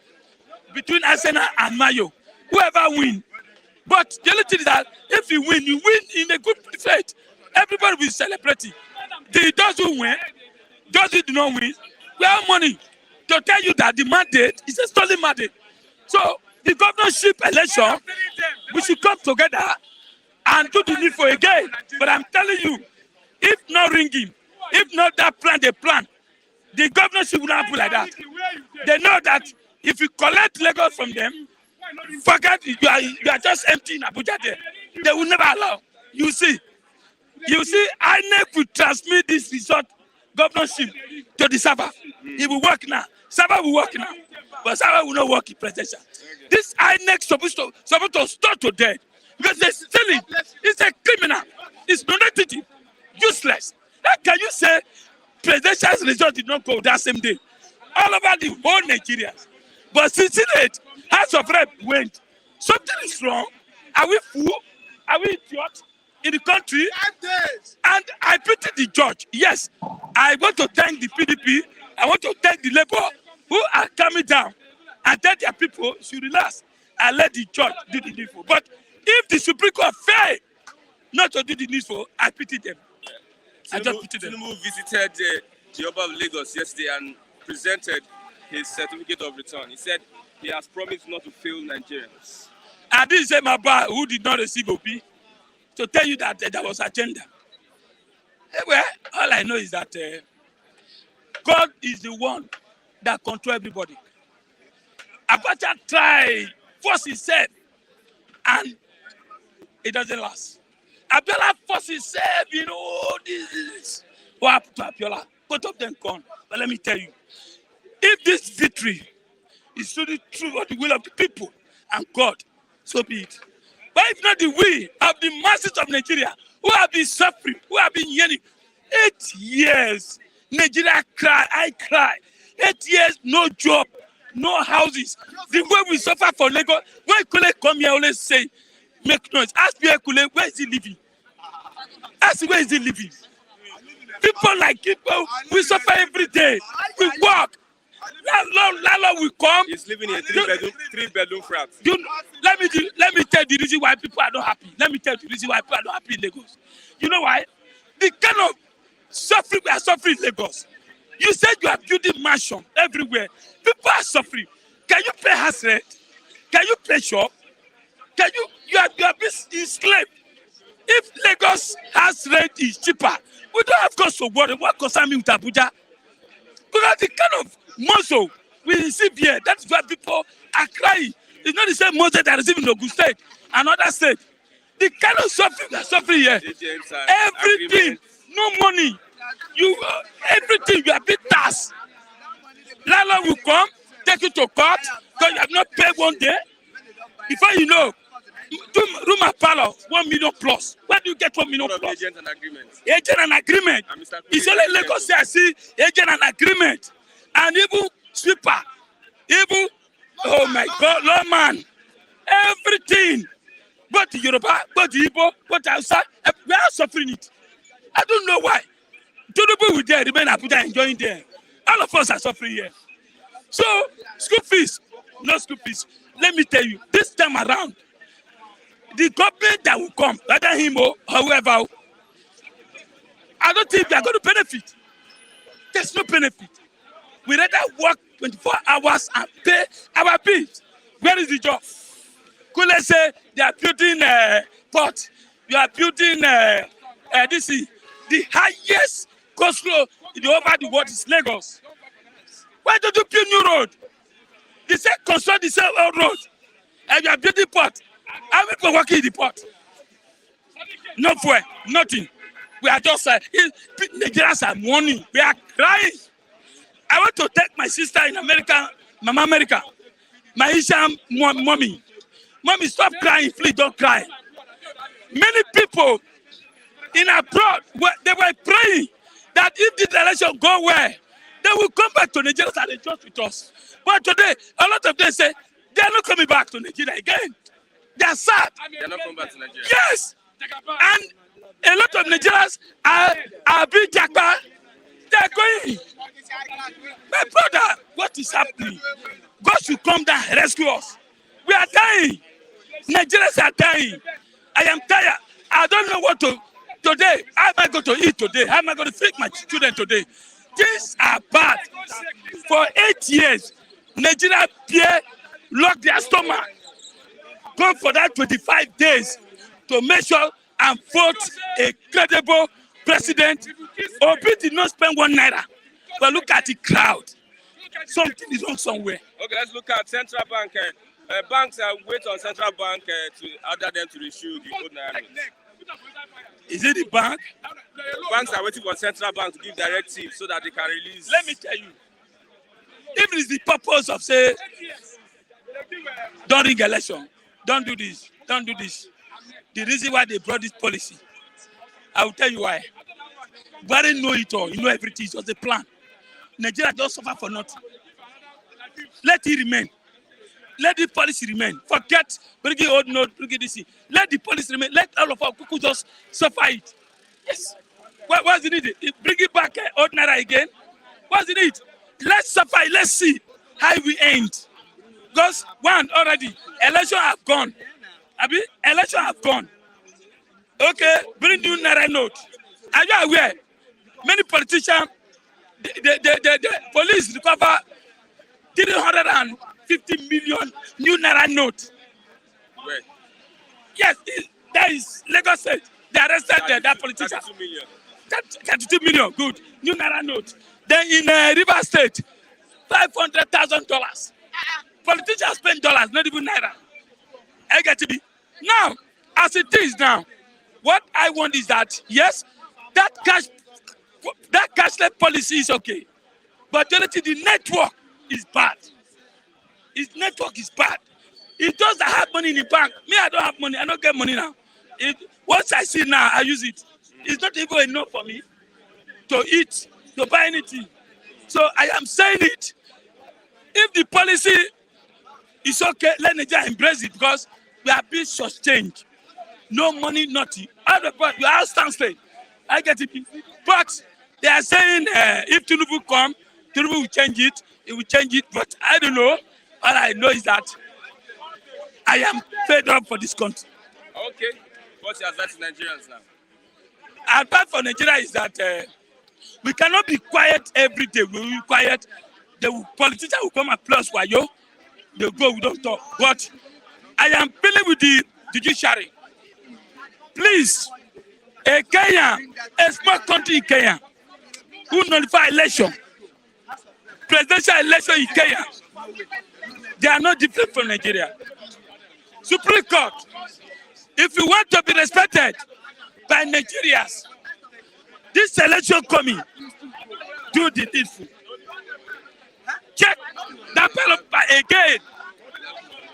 between Arsenal and Mayo. Whoever wins. But the only thing is that if you win in a good faith. Everybody will celebrate it. Those who win, those who do not win, we have money to tell you that the mandate is a stolen mandate. So the governorship election, we should come together and do the needful again. But I'm telling you, if not ringing, if not that plan, they plan, the governorship will not happen like that. They know that if you collect Lagos from them, forget it, you are just empty in Abuja there. They will never allow. You see, Inec will transmit this result governorship to the server. It will work now. Server will work now. But server will not work in presidential. This Inec supposed to start to dead. Because they're stealing. It's a criminal. It's non-entity. Useless. How can you say presidential result did not go that same day? All over the whole Nigeria. But since it, House of Rep went. Something is wrong. Are we fool? Are we idiots in the country? And I pity the judge. Yes, I want to thank the PDP. I want to thank the Labour who are coming down and tell their people should relax and let the judge do the needful. But if the Supreme Court fail not to do the needful, I pity them. I just pity them. Tinubu visited the Oba of Lagos yesterday and presented his certificate of return. He said he has promised not to fail Nigerians. I didn't say my bar who did not receive OP to tell you that there was agenda. Well, all I know is that God is the one that controls everybody. Abacha tried, force himself, and it doesn't last. Abiola forced himself, this is what happened to Abiola. Both of them gone. But let me tell you, if this victory is truly true of the will of the people and God, so be it. But if not the will of the masses of Nigeria who have been suffering, who have been yearning, 8 years, Nigeria cry, I cry. 8 years, no job, no houses. The way we suffer for Lagos, when Kule come here, always say, make noise. Ask me, Kule, where is he living? Ask where is he living? People like people, we suffer every day. We work. Landlord will come. He's living in a three-bedroom flat. Let me tell you the reason why people are not happy. Let me tell you the reason why people are not happy in Lagos. You know why? The kind of suffering we are suffering in Lagos. You said you are building mansion everywhere. People are suffering. Can you pay house rent? Can you pay shop? Can you are being enslaved? If Lagos has rent is cheaper, we don't have cause to worry. What concern me with Abuja? Because the kind of muscle we receive here, that's why people are crying. It's not the same muscle that receive in Ogun State and other states. The kind of suffering we are suffering here, everything, no money, everything, you are being taxed. Landlord will come, take you to court, because you have not paid one day. Before you know, room and parlor, 1 million plus. Where do you get 1 million plus? Agent and agreement. Agent and agreement. It's only Lagos I see agent and agreement. And even sweeper, even, oh my God, lawman, everything. Both the Yoruba, both the Igbo, both the Hausa, we are suffering it. I don't know why. Tinubu will there remain Abuja enjoying there. All of us are suffering here. So, school fees, no school fees. Let me tell you, this time around, the government that will come, whether him or whoever, I don't think they are going to benefit. There's no benefit. We rather work 24 hours and pay our bills. Where is the job? Could let's say they are building a port. You are building this is the highest cost road over the world is Lagos. Why don't you build new road? They say construct the same old road. And you are building port. How many people working in the port? No fuel, nothing. We are just Nigerians are mourning. We are crying. I want to take my sister in America, Mama America, my Asian mommy. Mommy, stop crying, please don't cry. Many people in abroad, they were praying that if this election go well, they will come back to Nigeria and enjoy with us. But today, a lot of them say they are not coming back to Nigeria again. They are sad. They are not coming back to Nigeria. Yes. And a lot of Nigerians are being jackpot. They are going. My brother, what is happening? God should come down and rescue us. We are dying. Nigerians are dying. I am tired. I don't know what to today. How am I going to eat today? How am I going to feed my children today? Things are bad. For 8 years, Nigeria locked their stomach. Go for that 25 days to make sure and vote a credible president. Obi did not spend 1 naira. But look at the crowd. Something is wrong somewhere. Okay, let's look at central bank. Banks are waiting on central bank to order them to issue the old naira notes. Is it the bank? Banks are waiting for central bank to give directives so that they can release. Let me tell you. If it is the purpose of say, during election, don't do this, don't do this. The reason why they brought this policy, I will tell you why. Buhari know it all. You know everything. It was a plan. Nigeria just suffer for nothing. Let it remain. Let the policy remain. Forget bringing old note, bringing this. Let the policy remain. Let all of our people just suffer it. Yes. What's the need? Bring it back old naira again. What's the need? Let's suffer. Let's see how we end. Because one already, election have gone. Election have gone. Okay, bring new naira note. Are you aware? Many politicians, the police recover 350 million new naira note. Where? Yes, that is Lagos State. They arrested that politician. 32 million. 32 million, good. New naira note. Then in River State, $500,000. Politicians spend dollars, not even naira. I get to be. Now, as it is now, what I want is that, yes, that cashless policy is okay. But the network is bad. Its network is bad. It doesn't have money in the bank. Me, I don't have money. I don't get money now. Once I see now, I use it. It's not even enough for me to eat, to buy anything. So I am saying it. If the policy is okay, let Nigeria embrace it because we are being sustained. No money, nothing. You are stand state. I get it. But they are saying if Tinubu come, Tinubu will change it. It will change it. But I don't know. All I know is that I am fed up for this country. Okay. What's your advice to Nigerians now? Advice for Nigeria is that we cannot be quiet every day. We will be quiet. The politician will come and plus wayo. They go, we don't talk. But I am feeling with the judiciary. Please, a Kenya, a small country in Kenya, who notify election, presidential election in Kenya, they are not different from Nigeria. Supreme Court, if you want to be respected by Nigerians, this election coming, do the needful. Check that ballot again.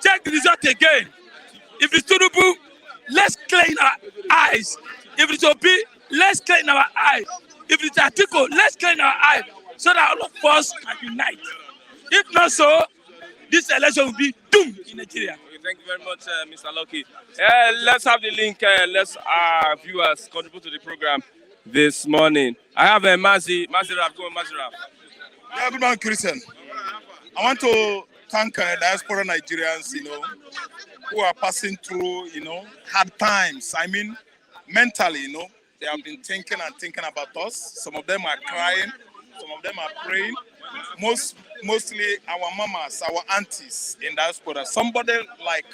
Check the result again. If it's Tinubu, let's clean our eyes. If it's Obi, let's clean our eyes. If it's Atiku, let's clean our eyes so that all of us can unite. If not so, this election will be doomed in Nigeria. Thank you very much, Mr. Lucky. Let's have the link. Let's viewers contribute to the program this morning. I have a Maziraf. Go on, Maziraf. Yeah, good morning, Christian. I want to thank diaspora Nigerians, who are passing through, hard times. I mean, mentally, they have been thinking about us. Some of them are crying. Some of them are praying. Mostly our mamas, our aunties in diaspora. Somebody like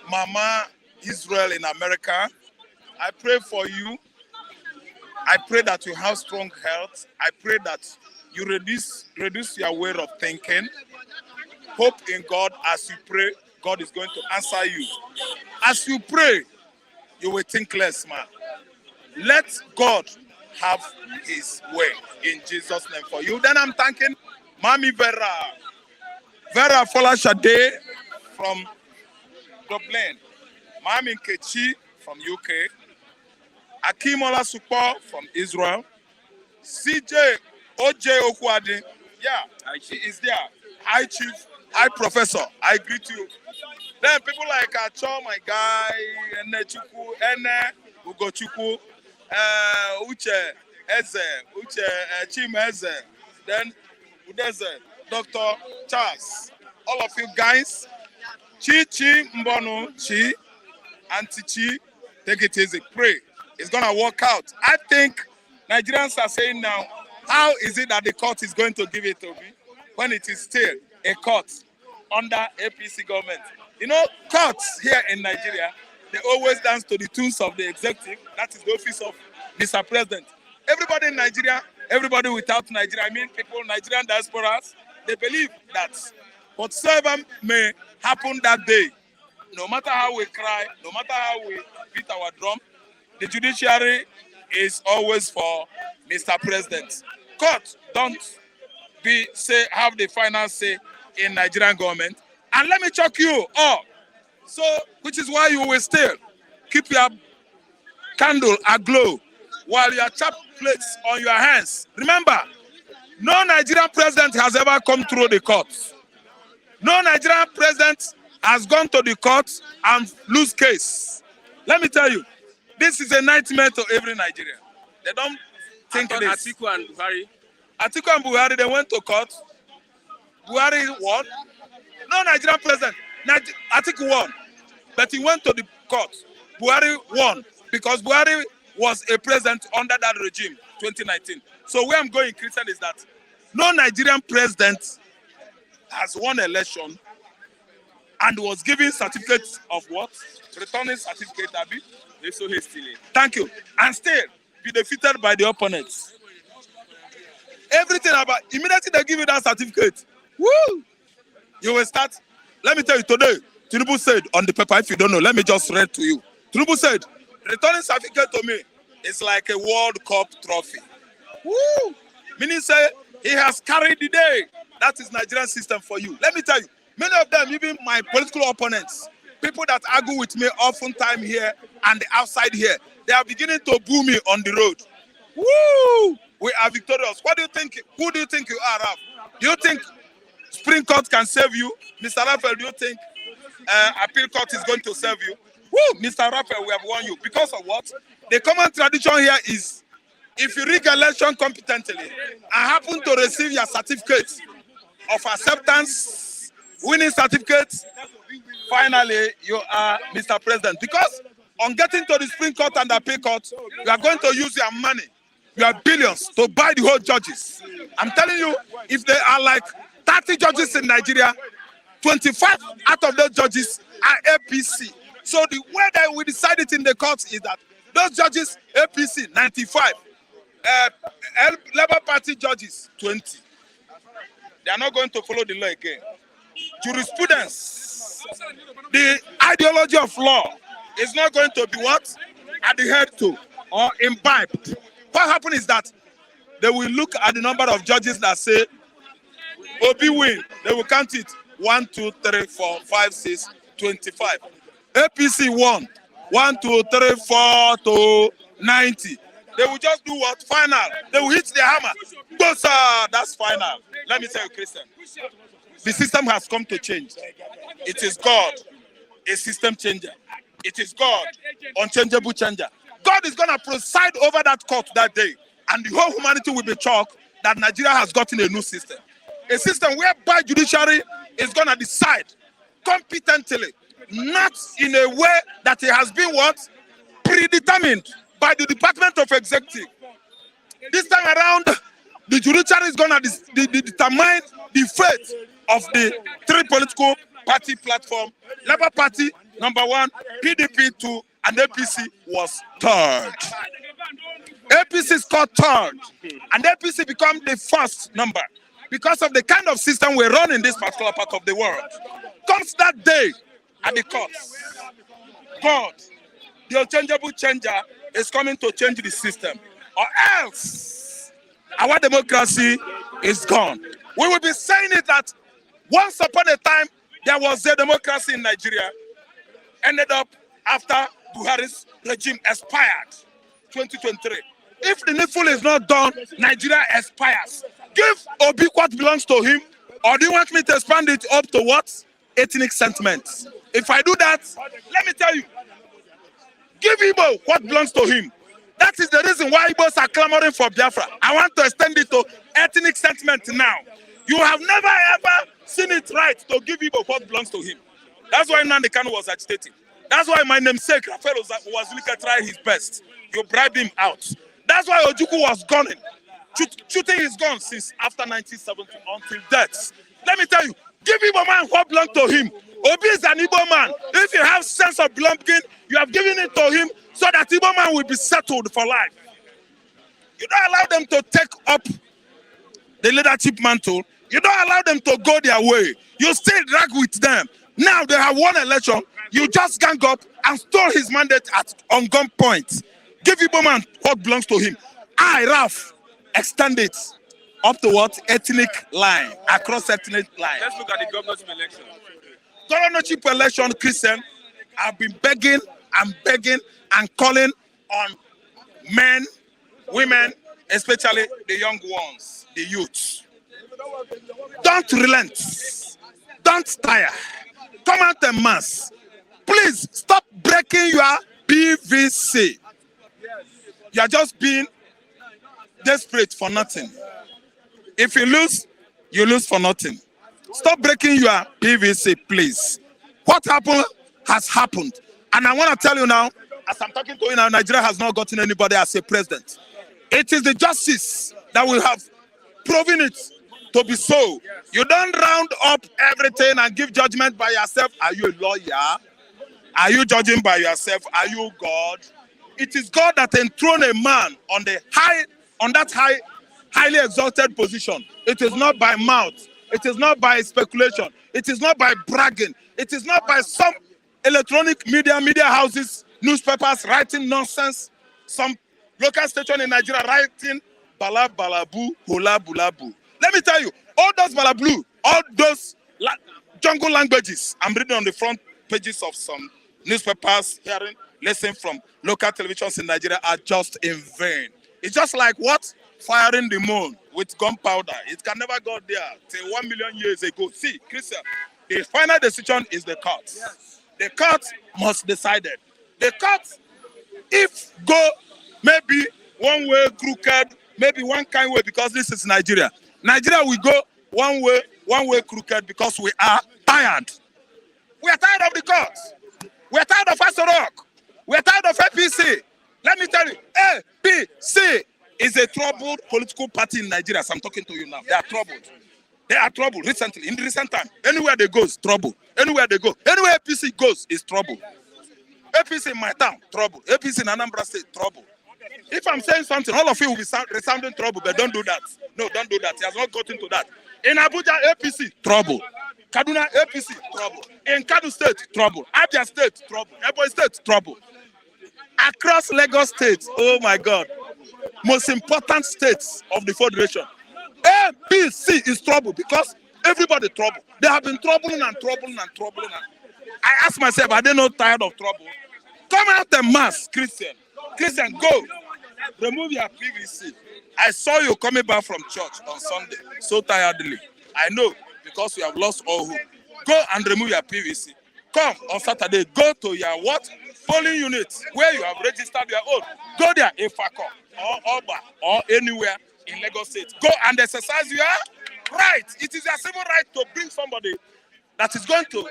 Mama Israel in America, I pray for you. I pray that you have strong health. I pray that you reduce your way of thinking. Hope in God. As you pray, God is going to answer you. As you pray, you will think less, man. Let God have his way in Jesus' name for you. Then I'm thanking Mami Vera Folashade from Dublin, Mami Kechi from UK, Akimola Supo from Israel, CJ OJ Okwadi, yeah, she is there. Hi Chief, hi Professor, I greet you. Then people like Acho, my guy, Ene Chuku, Ene Ugochukwu, Uche Eze, Chim Eze, then Udeze, Dr. Charles, all of you guys, Chi Mbono, Chi, Auntie Chi, take it easy, pray. It's gonna work out. I think Nigerians are saying now, how is it that the court is going to give it to me when it is still a court under APC government? Courts here in Nigeria, they always dance to the tunes of the executive. That is the office of Mr. President. Everybody in Nigeria, everybody without Nigeria, I mean people, Nigerian diasporas, they believe that whatsoever may happen that day, no matter how we cry, no matter how we beat our drum, the judiciary is always for Mr. President. Court don't have the final say in Nigerian government. And let me shock you all. So, which is why you will still keep your candle aglow while your chap plates on your hands. Remember, no Nigerian president has ever come through the courts. No Nigerian president has gone to the courts and lose case. Let me tell you, this is a nightmare to every Nigerian. They don't think this. Atiku and Buhari. Atiku and Buhari, they went to court. Buhari won. No Nigerian president. Atiku won. But he went to the court. Buhari won because Buhari was a president under that regime, 2019. So where I'm going, Christian, is that no Nigerian president has won election and was given certificates of what? Returning certificate, Abi. They so hastily. Thank you. And still be defeated by the opponents. Everything about, immediately they give you that certificate. Woo! You will start. Let me tell you today, Tinubu said on the paper, if you don't know, let me just read to you. Tinubu said, returning certificate to me is like a World Cup trophy. Woo! Meaning say, he has carried the day. That is Nigerian system for you. Let me tell you, many of them, even my political opponents, people that argue with me oftentimes here and outside here, they are beginning to boo me on the road. Woo! We are victorious. What do you think? Who do you think you are, Raf? Do you think Supreme Court can save you? Mr. Raphael, do you think Appeal Court is going to save you? Woo! Mr. Raphael, we have won you. Because of what? The common tradition here is, if you rig election competently and happen to receive your certificate of acceptance, winning certificate, finally, you are Mr. President. Because on getting to the Supreme Court and the Appeal Court, you are going to use your money, your billions, to buy the whole judges. I'm telling you, if there are like 30 judges in Nigeria, 25 out of those judges are APC. So the way that we decided in the courts is that those judges, APC 95, Labour Party judges 20. They are not going to follow the law again. Jurisprudence, the ideology of law is not going to be what? Adhered to or imbibed. What happened is that they will look at the number of judges that say Obi win. They will count it 1, 2, 3, 4, 5, 6, 25. APC won 1, 2, 3, 4 to 90. They will just do what? Final. They will hit the hammer. Go, sir. That's final. Let me tell you, Christian. The system has come to change. It is God, a system changer. It is God, unchangeable changer. God is going to preside over that court that day. And the whole humanity will be shocked that Nigeria has gotten a new system. A system whereby judiciary is going to decide competently, not in a way that it has been what? Predetermined by the Department of Executive. This time around, the judiciary is going to determine the fate of the three political party platform. Labour Party, number 1, PDP 2, and APC was 3rd. APC scored 3rd, and APC become the 1st number because of the kind of system we run in this particular part of the world. Comes that day at the courts. God, the unchangeable changer, is coming to change the system, or else our democracy is gone. We will be saying it that once upon a time there was a democracy in Nigeria, ended up after Buhari's regime expired, 2023. If the needful is not done, Nigeria expires. Give Obi what belongs to him, or do you want me to expand it up to what? Ethnic sentiments. If I do that, let me tell you, give Igbo what belongs to him. That is the reason why Igbos are clamoring for Biafra. I want to extend it to ethnic sentiment now. You have never ever seen it right to give Igbo what belongs to him. That's why Nnamdi Kanu was agitating. That's why my namesake, Rafael was trying his best. You bribed him out. That's why Ojukwu was gunning, shooting his gun since after 1970 until death. Let me tell you, give Igbo man what belongs to him. Obi is an Igbo man. If you have sense of belonging, you have given it to him so that Igbo man will be settled for life. You don't allow them to take up the leadership mantle. You don't allow them to go their way. You still drag with them. Now they have won election. You just gang up and stole his mandate on gunpoint. Give Igbo man what belongs to him. I, Raf, extend it up to what? Ethnic line, across ethnic line. Let's look at the governorship election. Governorship election, Christian, I've been begging and calling on men, women, especially the young ones, the youths. Don't relent. Don't tire. Come out en mass. Please stop breaking your PVC. You are just being desperate for nothing. If you lose for nothing. Stop breaking your PVC, please. What happened has happened. And I want to tell you now, as I'm talking to you now, Nigeria has not gotten anybody as a president. It is the justice that will have proven it to be so. You don't round up everything and give judgment by yourself. Are you a lawyer? Are you judging by yourself? Are you God? It is God that enthroned a man on that highly exalted position. It is not by mouth. It is not by speculation. It is not by bragging. It is not by some electronic media houses, newspapers writing nonsense. Some local station in Nigeria writing bala balabu, hola bulabu. Let me tell you, all those balablu, all those jungle languages I'm reading on the front pages of some newspapers, listening from local televisions in Nigeria are just in vain. It's just like what? Firing the moon with gunpowder. It can never go there till 1 million years ago. See, Christian, the final decision is the court. Yes. The court must decide it. The court, if go maybe one way crooked, maybe one kind way, because this is Nigeria. Nigeria will go one way crooked because we are tired. We are tired of the courts. We are tired of Asorok. We are tired of APC. Let me tell you, APC is a troubled political party in Nigeria. So I'm talking to you now. They are troubled. They are troubled recently. In the recent time, anywhere they go is trouble. Anywhere they go, anywhere APC goes is trouble. APC in my town, trouble. APC in Anambra State, trouble. If I'm saying something, all of you will be resounding trouble, but don't do that. No, don't do that. He has not gotten to that. In Abuja, APC, trouble. Kaduna, APC, trouble. In Kano State, trouble. Abia State, trouble. Ebonyi State, trouble. Across Lagos State, oh my God, most important states of the Federation, APC is trouble because everybody trouble. They have been troubling and troubling and troubling. I ask myself, are they not tired of trouble? Come out en mass, Christian. Christian, go. Remove your PVC. I saw you coming back from church on Sunday so tiredly. I know because you have lost all hope. Go and remove your PVC. Come on Saturday, go to your what? Polling unit where you have registered your own. Go there, Ifako or Oba or anywhere in Lagos State. Go and exercise your right. It is a civil right to bring somebody that is going to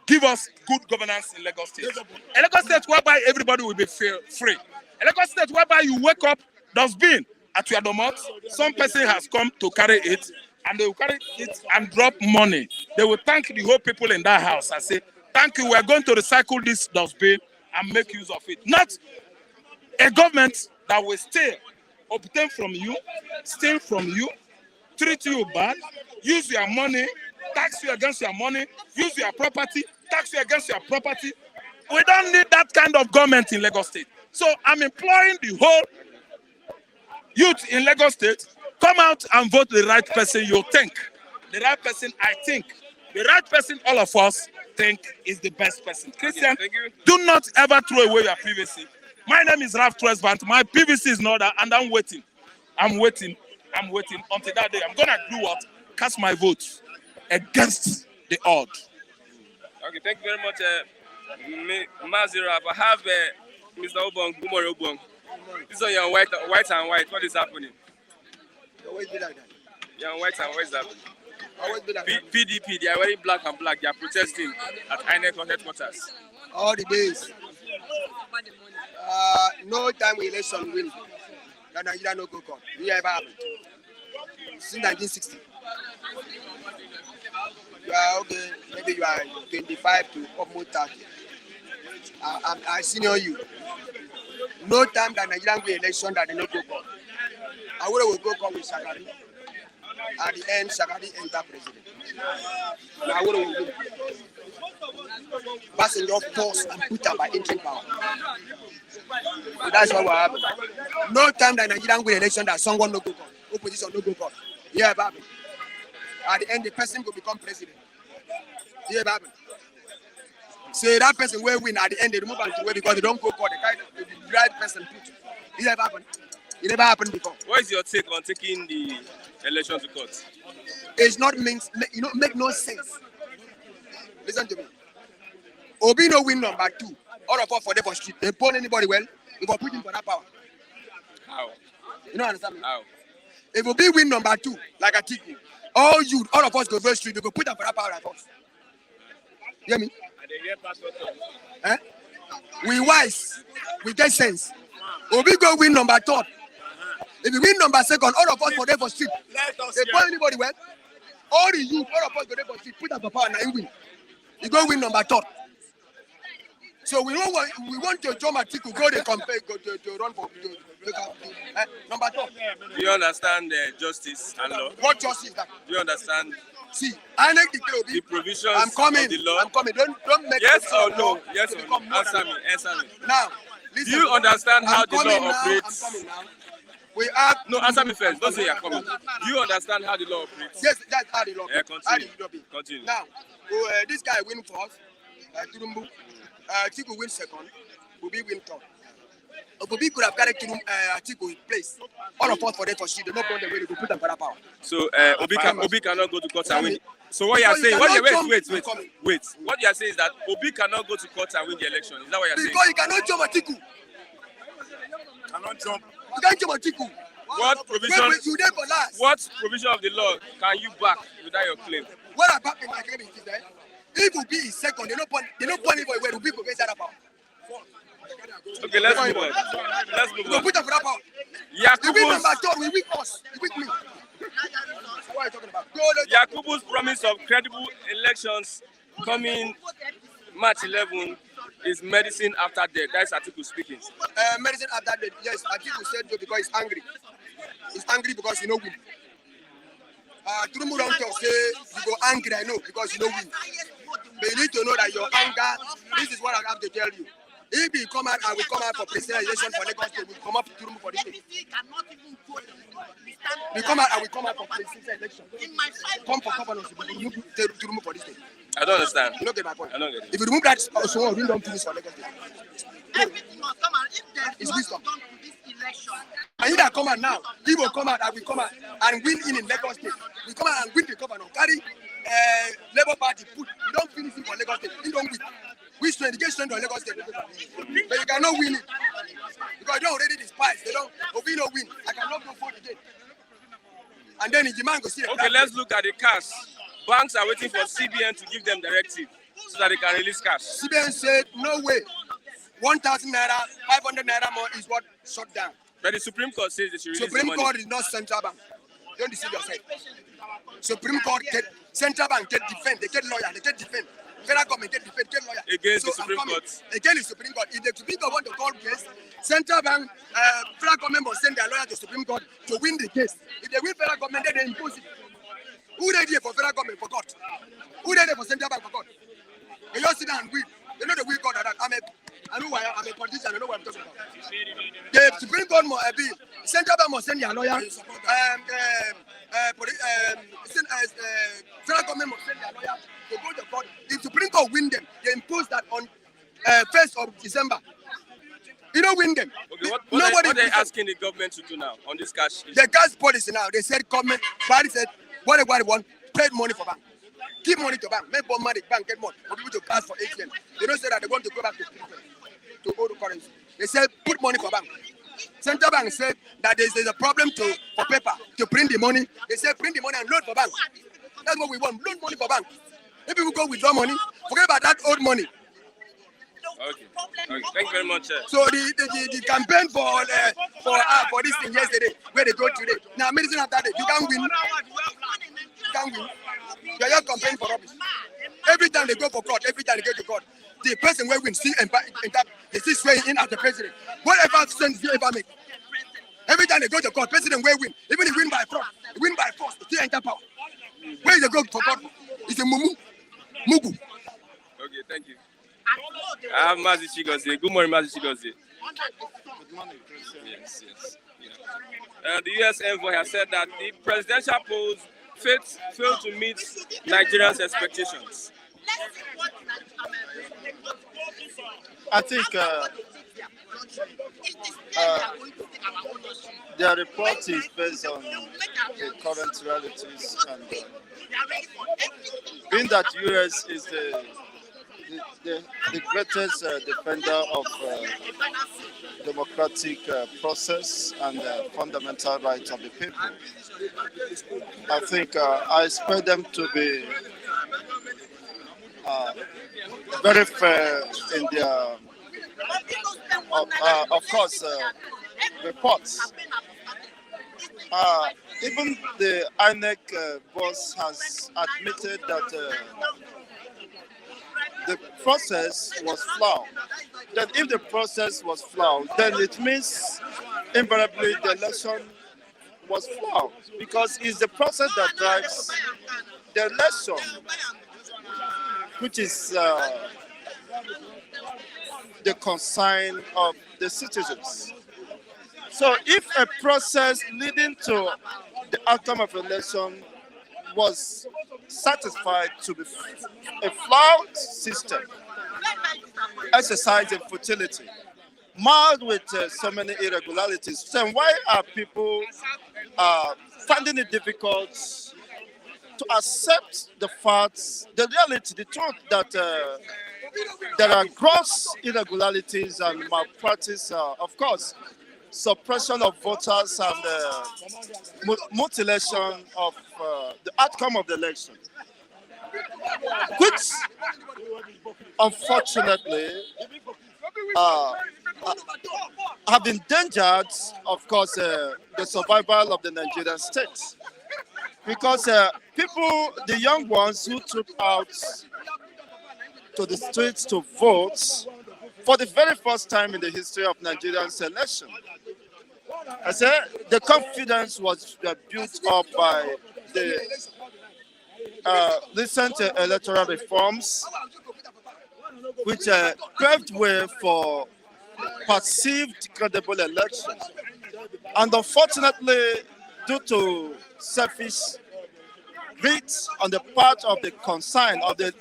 give us good governance in Lagos State. A Lagos State whereby everybody will be free. A Lagos State whereby you wake up, dustbin at your domot, some person has come to carry it, and they will carry it and drop money. They will thank the whole people in that house and say, thank you, we are going to recycle this dustbin and make use of it. Not a government that will obtain from you, steal from you, treat you bad, use your money, tax you against your money, use your property, tax you against your property. We don't need that kind of government in Lagos State. So I'm imploring the whole youth in Lagos State, come out and vote the right person you think. The right person I think. The right person all of us think is the best person. Christian, do not ever throw away your PVC. My name is Inec Hqtr'S, but my PVC is not that, and I'm waiting. I'm waiting until that day. I'm going to do what? Cast my vote against the odd. Okay, thank you very much, Mazira. I have Mr. Obong, Gumori Obong. This is your white and white. What is happening? Always be like that. You're white and what is happening? Always be like that. PDP, they are wearing black and black. They are protesting at Inec Hqtr'S. All the days. No time we election win. That Nigeria no go court. We ever happened. Since 1960. You are okay. Maybe you are 25 to almost 30. I senior you. No time that Nigerian win election that they no go court. I will go court with Shagari. At the end, Shagari enter president. Now will win. Passing off force and put up by entering power. So that's what will happen. No time that Nigerian win election that someone no go court. Opposition no go court. Yeah, baby. At the end, the person will become president. Yeah, baby. So that person will win at the end, they remove him to win because they don't go court. The right person put. It never happened. It never happened before. What is your take on taking the election to court? It's not make no sense. Listen to me. Obi no win number 2. All of us for them for street. They pull anybody well, we go put him for that power. How? You know understand me? How? If Obi win number 2, like a ticket, all of us go very street, we go put him for that power like us. You hear me? Eh? We wise, we get sense. Obi go win number 3. If you win number 2, all of us for them for street. They pull anybody well. All the youth, all of us go there for street, put up a power and you win. You go win number 3. So we want to John Matiku go to compare, go to run for number 3. Do you understand justice and law? What justice is that? Do you understand? See, I like the provisions I'm coming. of the law. I'm coming. Don't make yes or no? Yes or no? Answer me. Now, listen, do you understand how the law now, operates? I'm coming now. We have no. Answer me first. Don't say you're coming. Do you understand how the law operates? Yes, that's how the law operates. Continue. Now, this guy win first. Turumbu. Tiku win second. Obi win third. Obi could have carried Tiku in place. All of us for them for shit. They don't want the way to put them for that power. So Obi cannot go to court and win. So what you are saying? Wait. What you are saying is that Obi cannot go to court and win the election. Is that what you are saying? Because he cannot jump Atiku. Cannot jump. You can't jump Atiku. What provision? You there for last. What provision of the law can you back without your claim? What I back in my claim is that if Obi is second, they don't point anybody where Obi go get that power. Okay, let's move on. Let's move on. Put up for that power. You win number 3, we win us. You win me. What are you talking about? Yakubu's promise of credible elections coming March 11 is medicine after death. That's Atiku speaking. Medicine after death. Yes, Atiku said so because he's angry. He's angry because you know win. Turumu don't talk say you go angry, I know, because you know win. But you need to know that your anger, this is what I have to tell you. If we come out and we come out for presidential election for Lagos State, we come up to Turumu for this state. We come out and we come out for presidential election. Come for governors, we remove Turumu for this state. I don't understand. You don't get my point. I don't get it. If you remove that, so we don't finish for Lagos State. Everything must come out. If there's It's not wisdom. done to this election, And if that come out now, he will come out and we come out and win in Lagos State. We come out and win the governor. Carry Labour Party, put, we don't finish it for Lagos State. He don't win. We strength, get strength on Lagos State. But you cannot win it. Because they already despise. They don't, Obi no win. I cannot go for the game. And then the man go see the Okay, let's look at the cash. Banks are waiting for CBN to give them directive so that they can release cash. CBN said, no way. 1,000 naira, 500 naira more is what shut down. But the Supreme Court says they should release the Supreme money. Court is not central bank. Don't deceive yourself. Supreme Court get central bank get defend. They get lawyer. They get defend. Federal government get defend. Get lawyer. Against the I'm Supreme coming. Court. Against the Supreme Court. If the Supreme Court want to call case, central bank, federal government must send their lawyer to Supreme Court to win the case. If they win federal government, then they impose it. Who they there for federal government? For God. Who they there for central bank? For God. They just sit down and win. They know the will God that I know why I'm a politician. I know what I'm talking about. The Supreme Court must appeal. Central bank must send their lawyer. Federal government must send their lawyer to go to court. If Supreme Court win them, they impose that on 1st of December. You don't win them. Okay, what are they asking the government to do now on this cash issue? The gas policy now, they said government, party said, what they want, pay money for bank. Give money to bank, make more money, bank get more. For people to cash for ATM. They don't say that they want to go back to old currency. They said put money for bank. Central bank said that there's a problem for paper to print the money. They said print the money and load for bank. That's what we want, load money for bank. If people go withdraw money, forget about that old money. Okay. Thank you very much. So the campaign for this thing yesterday, where they go today. Now medicine after that, you can't win. You can't win. They are just campaigning for rubbish. Every time they go for court, every time they go to court, the person will win. See, they still swearing in as the president. Whatever sense you ever make. Every time they go to court, president will win. Even if he win by fraud, he win by force, he still enter power. Where is the go for court? It's a mugu. Okay, thank you. I have Mazi Chigozie. Good morning, Mazi Chigozie. Good morning, Christian. Yes. Yeah. The U.S. envoy has said that the presidential polls failed to meet Nigerians' expectations. I think their report is based on the current realities, and being that U.S. is the greatest defender of democratic process and fundamental rights of the people. I think I expect them to be very fair in their, of course, reports. Even the Inec boss has admitted that the process was flawed. Then if the process was flawed, then it means invariably the election was flawed, because it's the process that drives the election, which is the concern of the citizens. So if a process leading to the outcome of election was satisfied to be a flawed system, exercising futility, marred with so many irregularities, then why are people finding it difficult to accept the facts, the reality, the truth that there are gross irregularities and malpractice, of course, suppression of voters and mutilation of the outcome of the election, which unfortunately have endangered, of course, the survival of the Nigerian state. Because people, the young ones who took out to the streets to vote, for the very first time in the history of Nigerian selection. I said the confidence was built up by the recent electoral reforms, which paved way for perceived credible elections. And unfortunately, due to selfish greed on the part of the consign of the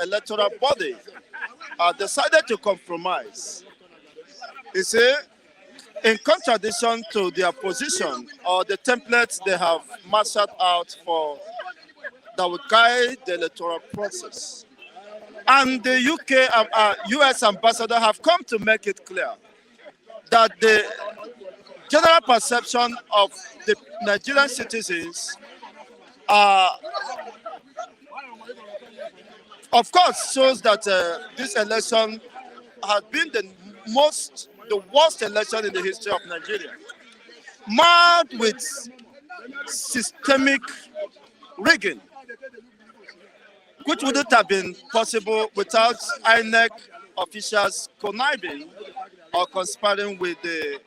electoral body, decided to compromise. You see, in contradiction to their position or the templates they have marshaled out for that will guide the electoral process. And the US ambassador have come to make it clear that the general perception of the Nigerian citizens of course shows that this election has been the worst election in the history of Nigeria, marred with systemic rigging, which wouldn't have been possible without Inec officials conniving or conspiring with the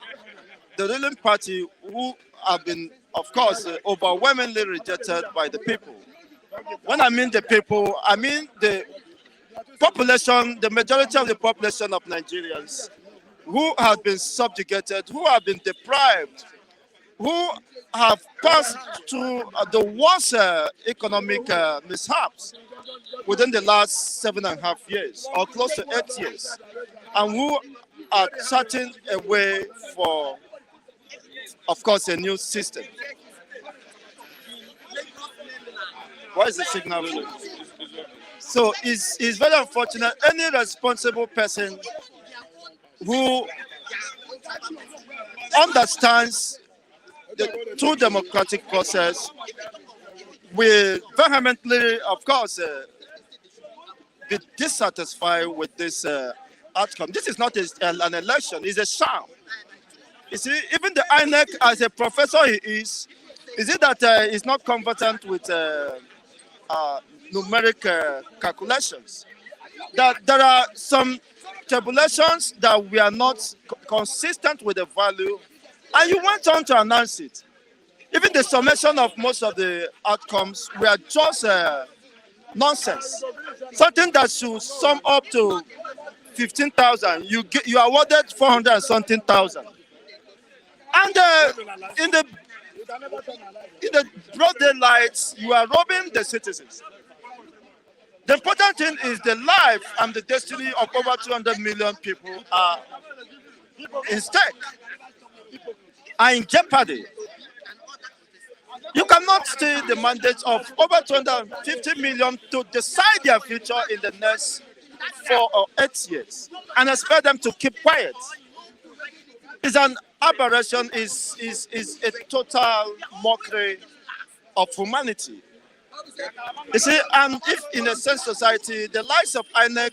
ruling party, who have been, of course, overwhelmingly rejected by the people. When I mean the people, I mean the population, the majority of the population of Nigerians who have been subjugated, who have been deprived, who have passed through the worst economic mishaps within the last 7.5 years, or close to 8 years, and who are charting a way for, of course, a new system. What is the signal, please? So it's very unfortunate. Any responsible person who understands the true democratic process will vehemently, of course, be dissatisfied with this outcome. This is not an election, it's a sham. You see, even the INEC, as a professor he is it that he's not competent with numeric calculations? That there are some tabulations that we are not consistent with the value, and you went on to announce it. Even the summation of most of the outcomes were just nonsense. Something that should sum up to 15,000, you awarded 400 and something thousand. And in the broad daylight, you are robbing the citizens. The important thing is the life and the destiny of over 200 million people are in stake, are in jeopardy. You cannot steal the mandate of over 250 million to decide their future in the next 4 or 8 years and expect them to keep quiet. It's an aberration, is a total mockery of humanity. You see, and if in a sense society, the likes of INEC,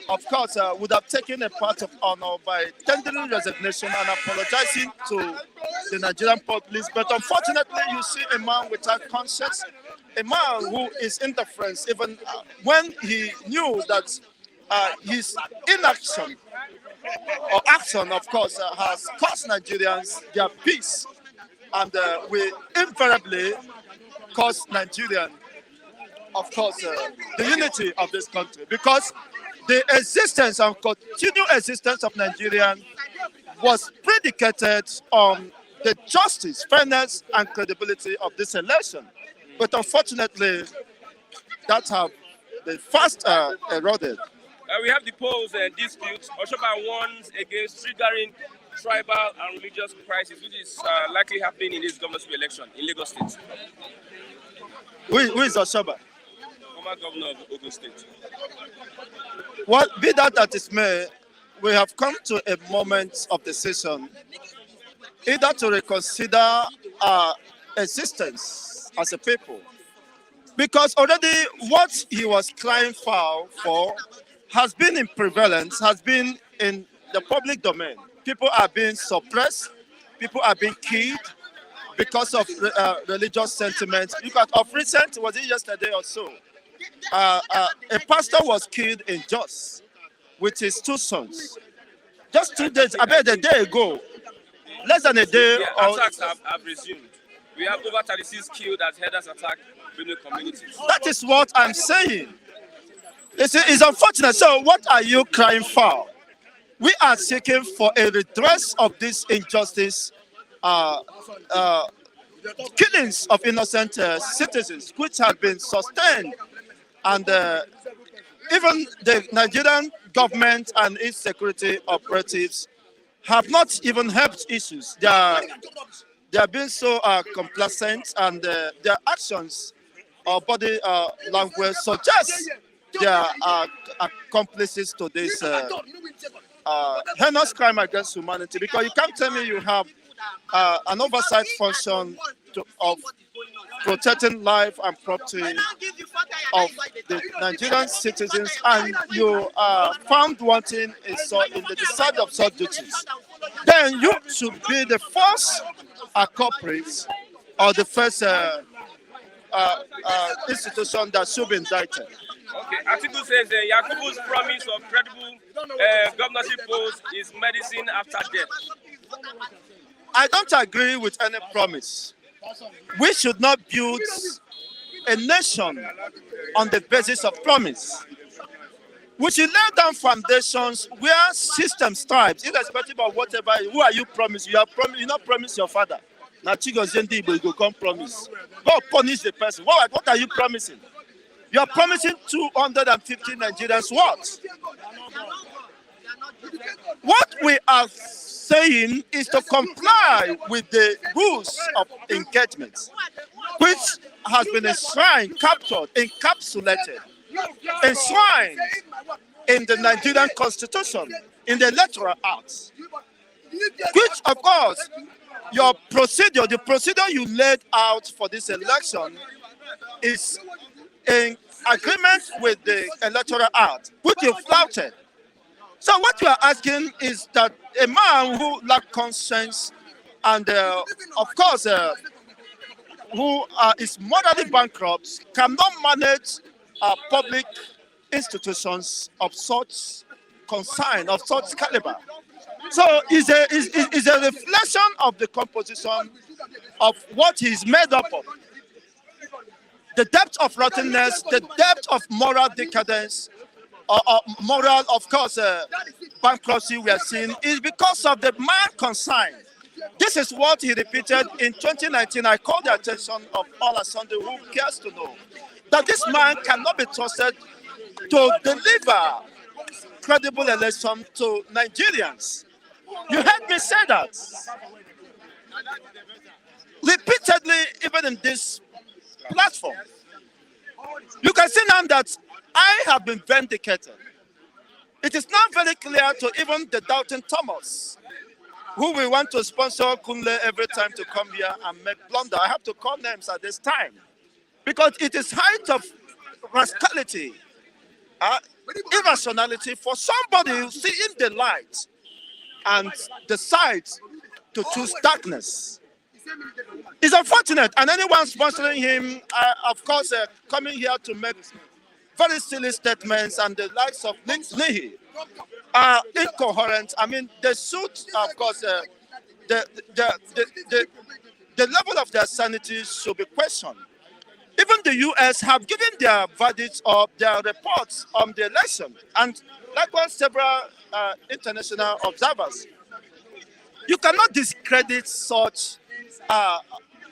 of course, would have taken a part of honor by tendering resignation and apologizing to the Nigerian police. But unfortunately, you see a man without conscience, a man who is indifferent, even when he knew that his inaction or action, of course, has cost Nigerians their peace, and will invariably cost Nigerian, of course, the unity of this country, because the existence and continued existence of Nigerian was predicated on the justice, fairness, and credibility of this election. But unfortunately, that have been fast eroded. We have the polls and disputes. Oshoba warns against triggering tribal and religious crisis, which is likely happening in this governorship election in Lagos State. Who is Oshoba? Former governor of Ogun State. Well, be that it may, we have come to a moment of decision, either to reconsider our existence as a people, because already what he was crying foul for has been in prevalence, has been in the public domain. People are being suppressed, people are being killed because of religious sentiments. You got of recent, was it yesterday or so? A pastor was killed in Jos. with his two sons. Just 2 days, about a day ago, less than a day. Yeah, attacks have resumed. We have over 36 killed as headers attack Benue communities. That is what I'm saying. It's unfortunate. So what are you crying for? We are seeking for a redress of this injustice, killings of innocent citizens, which have been sustained. And even the Nigerian government and its security operatives have not even helped issues. They are being so complacent, and their actions or body language suggest they are accomplices to this heinous crime against humanity. Because you can't tell me you have an oversight function of protecting life and property of the Nigerian citizens, and you are found wanting in the discharge of such duties. Then you should be the first culprit or the first institution that should be indicted. Okay, article says Yakubu's promise of credible governorship post is medicine after death. I don't agree with any promise. We should not build a nation on the basis of promise. We should lay down foundations where systems thrive, irrespective of whatever. Who are you promised? You not promised your father. Now Chigo Zendi will go come promise. Go punish the person. What are you promising? You are promising 250 Nigerians what? What we are saying is to comply with the rules of engagement, which has been enshrined, captured, encapsulated, enshrined in the Nigerian Constitution, in the Electoral Act, which, of course, the procedure you laid out for this election is in agreement with the Electoral Act, which you flouted. So what you are asking is that a man who lacks conscience and, of course, who is morally bankrupt cannot manage public institutions of such consign, of such caliber. So it's a reflection of the composition of what he's made up of. The depth of rottenness, the depth of moral decadence, or moral, of course, bankruptcy we are seeing is because of the man consigned. This is what he repeated in 2019. I called the attention of all Sunday who cares to know that this man cannot be trusted to deliver credible election to Nigerians. You heard me say that repeatedly, even in this platform. You can see now that I have been vindicated. It is now very clear to even the doubting Thomas, who we want to sponsor Kunle every time to come here and make blunder. I have to call names at this time because it is height of rascality, irrationality for somebody who seeing the light and decides to choose darkness. It's unfortunate, and anyone sponsoring him, of course, coming here to make very silly statements and the likes of Nihi are incoherent. I mean, the suit, of course, the level of their sanity should be questioned. Even the US have given their verdicts or their reports on the election, and likewise several international observers. You cannot discredit such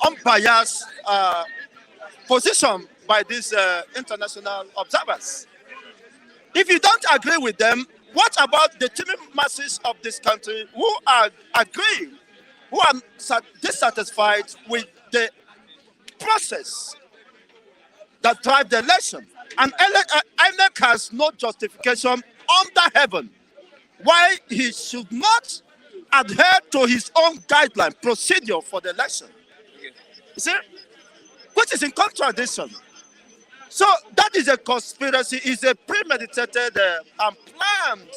unbiased position by these international observers. If you don't agree with them, what about the teeming masses of this country who are agreeing, who are dissatisfied with the process that drive the election? And Inec has no justification under heaven why he should not adhere to his own guideline procedure for the election. You see, which is in contradiction. So that is a conspiracy, is a premeditated and planned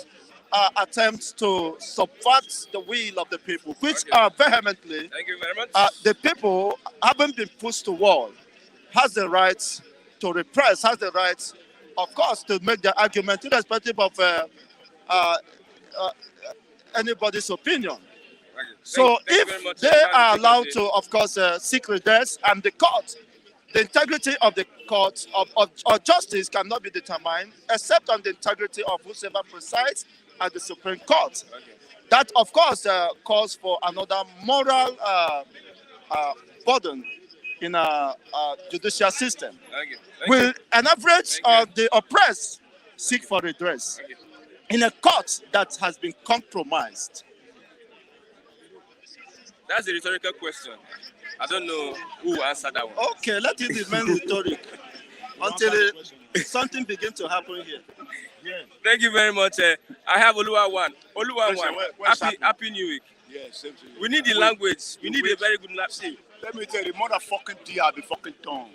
attempt to subvert the will of the people, which are vehemently, thank you very much. The people haven't been pushed to wall, has the right to repress, has the right, of course, to make their argument, irrespective of anybody's opinion. So So if they are allowed to, of course, seek redress, and the court, the integrity of the court of justice cannot be determined except on the integrity of whosoever presides at the Supreme Court. That, of course, calls for another moral burden in a judicial system. Will an average of the oppressed seek for redress in a court that has been compromised? That's a rhetorical question. I don't know who answered that one. Okay, let it remain rhetoric until something begins to happen here. Thank you very much. I have Oluwa1. Oluwa1, happy New Week. Yeah, same to you. We need the language. We need a very good language. Let me tell you, the motherfucking D have been fucking done.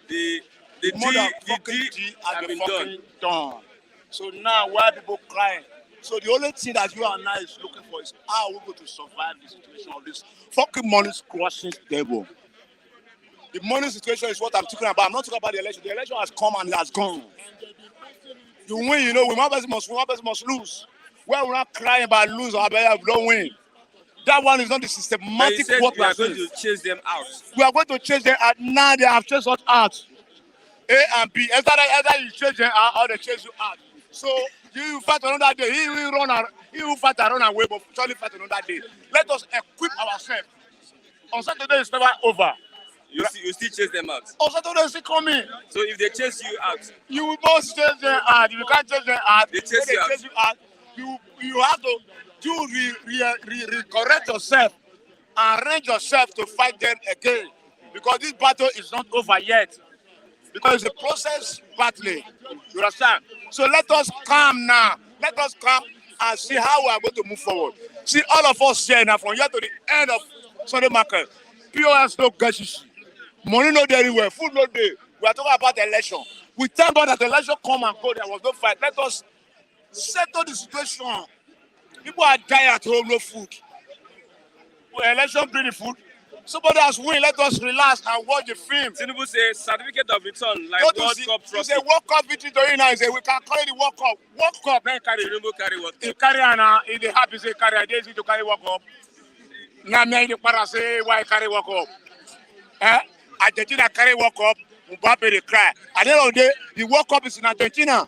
The motherfucking D have have been been fucking done. So now, why people crying? So the only thing that you and I is looking for is how we go to survive the situation of this fucking money squashing table. The money situation is what I'm talking about. I'm not talking about the election. The election has come and it has gone. You win, you know, one person must lose. Well, we're not crying about lose or don't win. That one is not the systematic work we are going to chase them out. We are going to chase them out. Now they have chased us out. A and B. Either you chase them out or they chase you out. So you will fight another day. He will fight and run away, but surely fight another day. Let us equip ourselves. On Saturday is never over. You still chase them out. On Saturday is still coming. So if they chase you out, you must chase them out. If you can't chase them out, they chase you out. You have to correct yourself and arrange yourself to fight them again. Because this battle is not over yet. Because it's a process battling. You understand? So let us calm now. Let us calm and see how we are going to move forward. See, all of us here now, from here to the end of Sunday market, POS no gashishi. Money no there anywhere, food no there. We are talking about the election. We thank God that the election come and go, there was no fight. Let us settle the situation. People are dying at home, no food. Well, election bring the food. Somebody has win. Let us relax and watch the film. Tinubu says certificate of return, like World Cup trophy. It's a World Cup victory to now. He we can call it the World Cup. World Cup, then carry. Tinubu carry what? He carry Anna. He the happy say carry. They easy to carry World Cup. Now me the para say why carry World Cup? Argentina carry World Cup. Mbappe they cry. At the end of the day, the World Cup is in Argentina.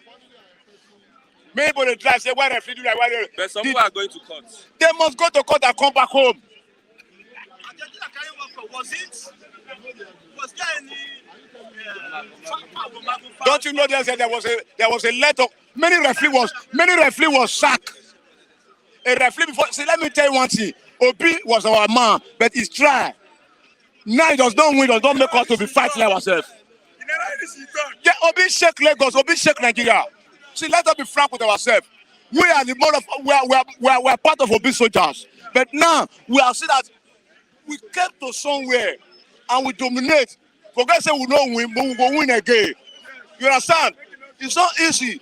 Maybe they try say why they feel like why they. But some people are going to court. They must go to court and come back home. Was there any don't you know there was a letter? Many referee was sacked. A referee before. See, let me tell you one thing. Obi was our man, but he's trying. Now he does not win, does not make us to be fighting ourselves. Yeah, Obi shake Lagos, Obi shake Nigeria. See, let us be frank with ourselves. We are the more of we are part of Obi soldiers, but now we are see that we came to somewhere and we dominate. Forget say we don't win, but we will win again. You understand? It's not easy.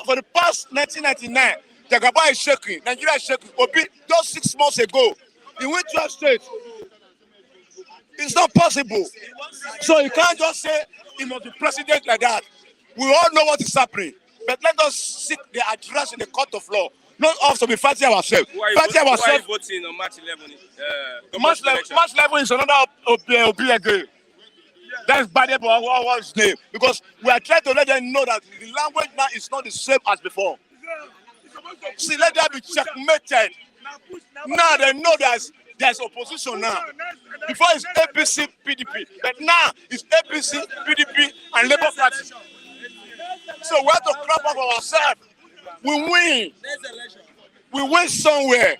For the past 1999, Jagaba is shaking, Nigeria is shaking. Obi just 6 months ago, he went 12 states. It's not possible. So you can't just say he must be president like that. We all know what is happening. But let us seek the address in the court of law. Not us to be fighting ourselves. Why are you voting on March 11? March 11 is another Obi again. That's bad for what's name. Because we are trying to let them know that the language now is not the same as before. See, let them be checkmated. Now they know there's opposition now. Before it's APC, PDP. But now it's APC, PDP, and Labour Party. So we have to clap up ourselves. We win. We win somewhere.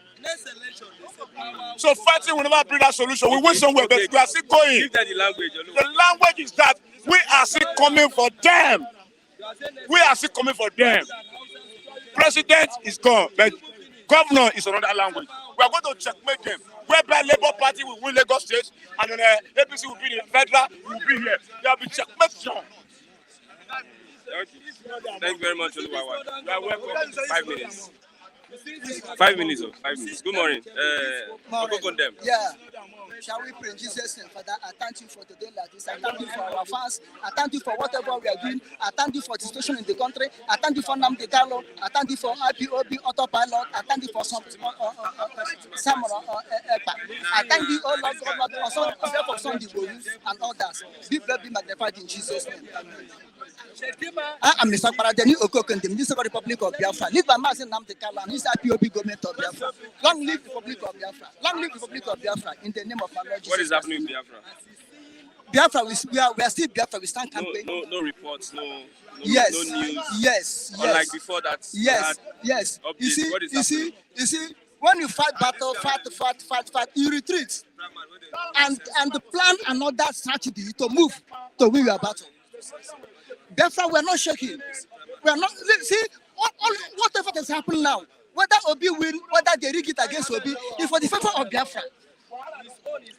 So fighting will never bring that solution. We win somewhere, but we are still going. Give them the language. The language is that we are still coming for them. We are still coming for them. President is gone, but governor is another language. We are going to checkmate them. Whereby Labour Party will win Lagos State, and then APC will be the federal, will be here. There will be checkmate. Thank you very much, Oluwa. You are welcome. 5 minutes. 5 minutes. 5 minutes. Good morning. Yeah. Shall we pray in Jesus' name, Father? I thank you for today like this. I thank you for our fans. I thank you for whatever we are doing. I thank you for the situation in the country. I thank you for Namdi Gallo. I thank you for IPOB autopilot. I thank you for some I thank you, oh Lord, God, Lord, on behalf of Sunday and others. Be blessed, be magnified in Jesus' name. I am Mr. Paradeni Okokun, the Municipal Republic of Biafra. Lead by Mazin Namdi Gallo and his IPOB government of Biafra. Long live the Republic of Biafra. Long live the Republic of Biafra in the name of our Lord Jesus. What is happening in Biafra? Biafra, we are still Biafra. We stand campaign. No reports, no yes, no news. Yes, unlike before that. Yes. Updates. You see, when you fight battle, fight, you retreat, and plan another strategy to move to win your battle. Biafra, we are not shaking. We are not. See, whatever is happening now, whether Obi win, whether they rig it against Obi, is for the favor of Biafra.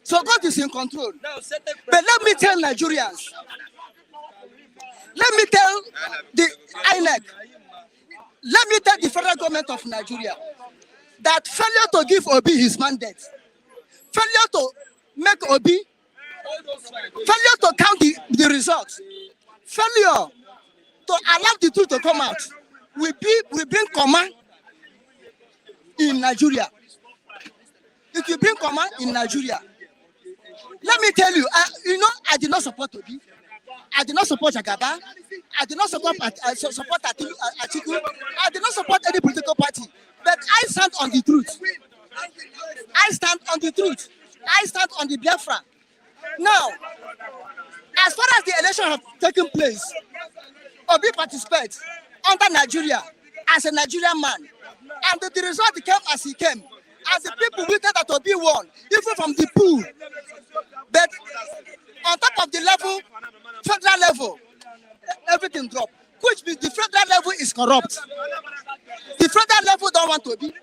So God is in control. But let me tell Nigerians, let me tell the Inec, let me tell the federal government of Nigeria that failure to give Obi his mandate, failure to make Obi, failure to count the results, failure to allow the truth to come out, we bring command in Nigeria. If you bring command in Nigeria, let me tell you, I did not support Obi. I did not support Jagaba. I did not support Atiku. I did not support any political party. But I stand on the truth. I stand on the truth. I stand on the Biafra. Now, as far as the election have taken place, Obi participates under Nigeria as a Nigerian man. And the result came as he came. As the people waited that Obi won, even from the pool. But on top of the level, federal level, everything dropped. Which means the federal level is corrupt. The federal level don't want Obi.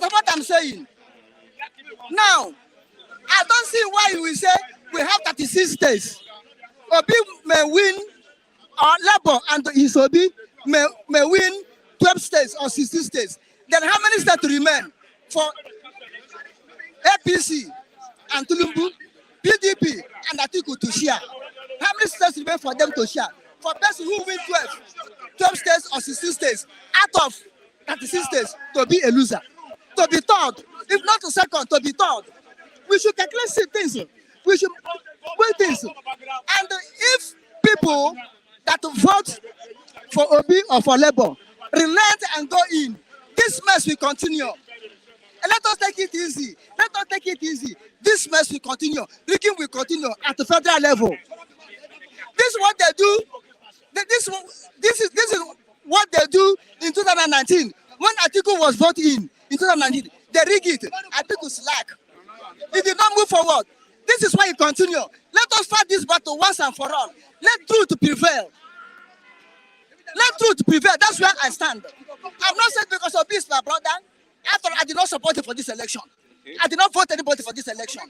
That's what I'm saying. Now, I don't see why you will say we have 36 states. Obi may win, or Labour and his Obi may win 12 states or 16 states. Then how many states remain for APC and Tulumbu, PDP and Atiku to share? How many states remain for them to share? For person who win 12 states or 16 states out of 36 states to be a loser, to be third, if not to second, to be third. We should calculate things. We should weigh things. And if people that vote for Obi or for Labour relent and go in, this mess will continue. And let us take it easy. Let us take it easy. This mess will continue. Rigging will continue at the federal level. This is what they do. This is what they do in 2019. When Atiku was voted in 2019, they rigged it. Atiku slack. He did not move forward. This is why it continue. Let us fight this battle once and for all. Let truth prevail. Let truth prevail. That's where I stand. I'm not saying because Obi is my brother. After all, I did not support him for this election. I did not vote anybody for this election.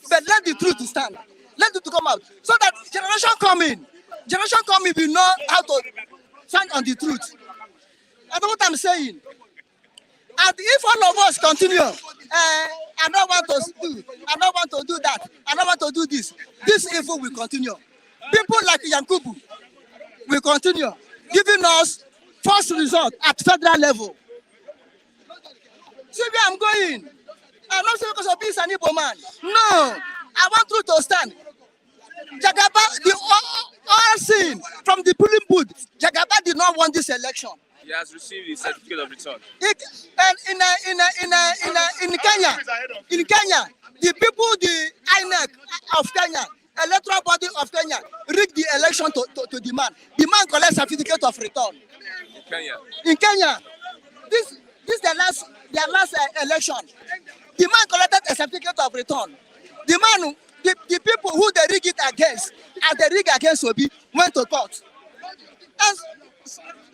But let the truth stand. Let it come out. So that generation coming will know how to stand on the truth. That's what I'm saying. And if all of us continue, I don't want to do that, I don't want to do this evil will continue. People like Yankubu will continue giving us false result at federal level. See where I'm going. I'm not saying because of this an Igbo man. No, I want truth to stand. Jagaba, the all seen from the polling booth, Jagaba did not want this election. He has received his certificate of return. In Kenya, the people, the Inec of Kenya, electoral body of Kenya, rigged the election to the man. The man collects certificate of return. In Kenya, this is their last election. The man collected a certificate of return. The man, the people who they rigged it against, and they rigged against Obi, went to court. And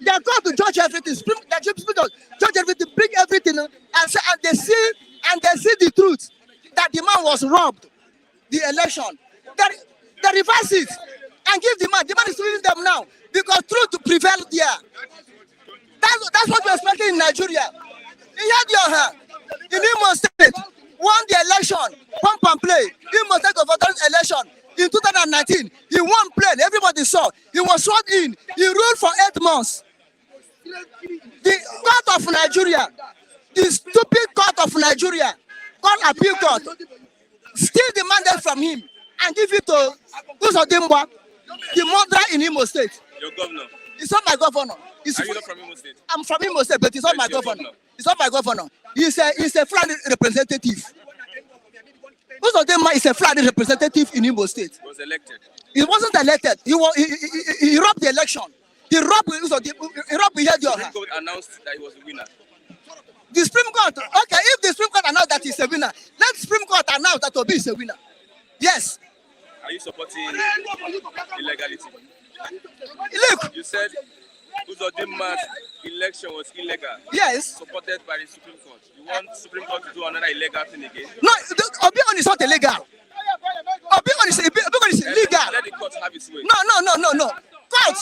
they are going to judge everything. Judge everything, bring everything, and they see the truth that the man was robbed the election. They reverse it and give the man. The man is leaving them now because truth prevailed there. That's what we're expecting in Nigeria. In Imo State, won the election. Pump and play. Imo State Governors election in 2019. He won play. Everybody saw. He was sworn in. He ruled for 8 months. The court of Nigeria, the stupid court of Nigeria, called appeal court, still demanded from him and give it to Uzodimwa, the mother in Imo State. Your governor. It's not my governor. Are you not from Imo State? I'm from Imo State, but it's not my governor. It's not my governor. He's a flag representative. Uzodimwa is a flag representative in Imo State. He was elected. He wasn't elected. He robbed the election. He robbed the Supreme Court announced that he was the winner. The Supreme Court, okay, if the Supreme Court announced that he's a winner, let the Supreme Court announce that Obi is a winner. Yes. Are you supporting illegality? Look. You said Uzodimma's election was illegal. Yes. Supported by the Supreme Court. You want the Supreme Court to do another illegal thing again? No, Obi is not illegal. Obi is illegal. Let the court have its way. No. Court,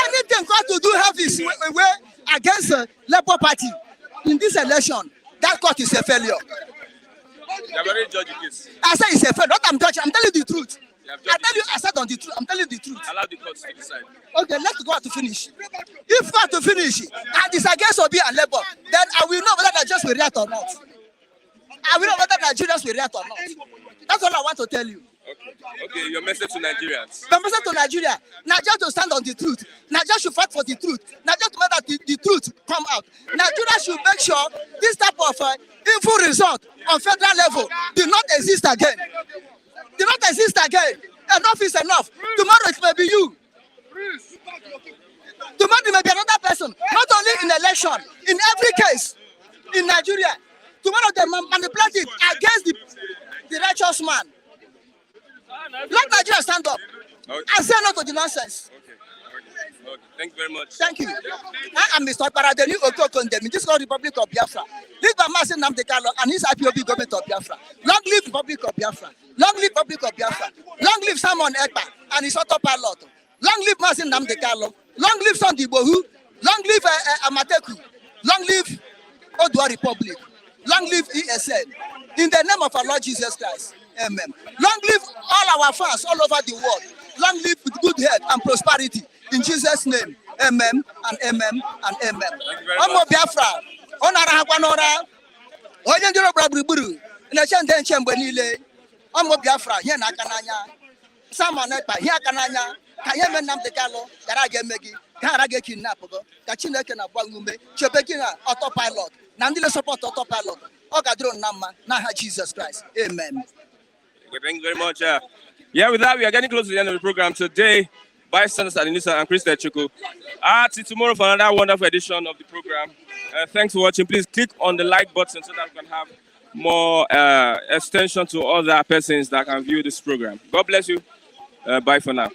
anything court to do have its way against the Labour Party in this election, that court is a failure. You have already judged the case. I say it's a failure. What I'm judging, I'm telling you the truth. I said on the truth. I'm telling you the truth. Allow the courts to decide. Okay, let's go out to finish. If God to finish and it's against Obi and Labour, then I will know whether Nigerians will react or not. I will know whether Nigerians will react or not. That's all I want to tell you. Okay, your message to Nigerians. My message to Nigeria to stand on the truth. Nigeria should fight for the truth. Nigeria to make that the truth come out. Nigeria should make sure this type of evil result on federal level do not exist again. Do not exist again. Enough is enough. Tomorrow it may be you. Tomorrow it may be another person. Not only in election, in every case in Nigeria. Tomorrow they manipulate it against the righteous man. Let Nigeria stand up and say no to the nonsense. Okay. Thank you very much. Thank you. I am Mr. Paradeni Okokondemi. This is called Republic of Biafra. This by Masin Namdekalo and his IPOB government of Biafra. Long live Republic of Biafra. Long live Republic of Biafra. Long live Simon Ekpa and his autopilot. Long live Masin Namdekalo. Long live Sunday Bohu. Long live Amateku. Long live Odua Republic. Long live ESN. In the name of our Lord Jesus Christ. Amen. Long live all our fans all over the world. Long live with good health and prosperity. In Jesus' name. Amen and amen and amen. Omo Biafra. Onara Hakwanora. Onye ndiro brabriburu. Neche ndenche mgbe niile. Omo Biafra. Ihe na aka n'anya. Simon Ekpa. Ihe aka n'anya. Ka ihe men Nnamdi Kanu gara aga eme gị. Ka ara gị kidnap go. Ka Chineke na-agba ume. Chebe gị na autopilot. Na ndị support autopilot. Ọ ga-adịrị na mma n'aha Jesus Christ. Amen. Thank you very much. Yeah, with that, we are getting close to the end of the program today. Bystanders at the Nissan and Inec Hqtr'S. See tomorrow for another wonderful edition of the program. Thanks for watching. Please click on the like button so that we can have more extension to other persons that can view this program. God bless you. Bye for now.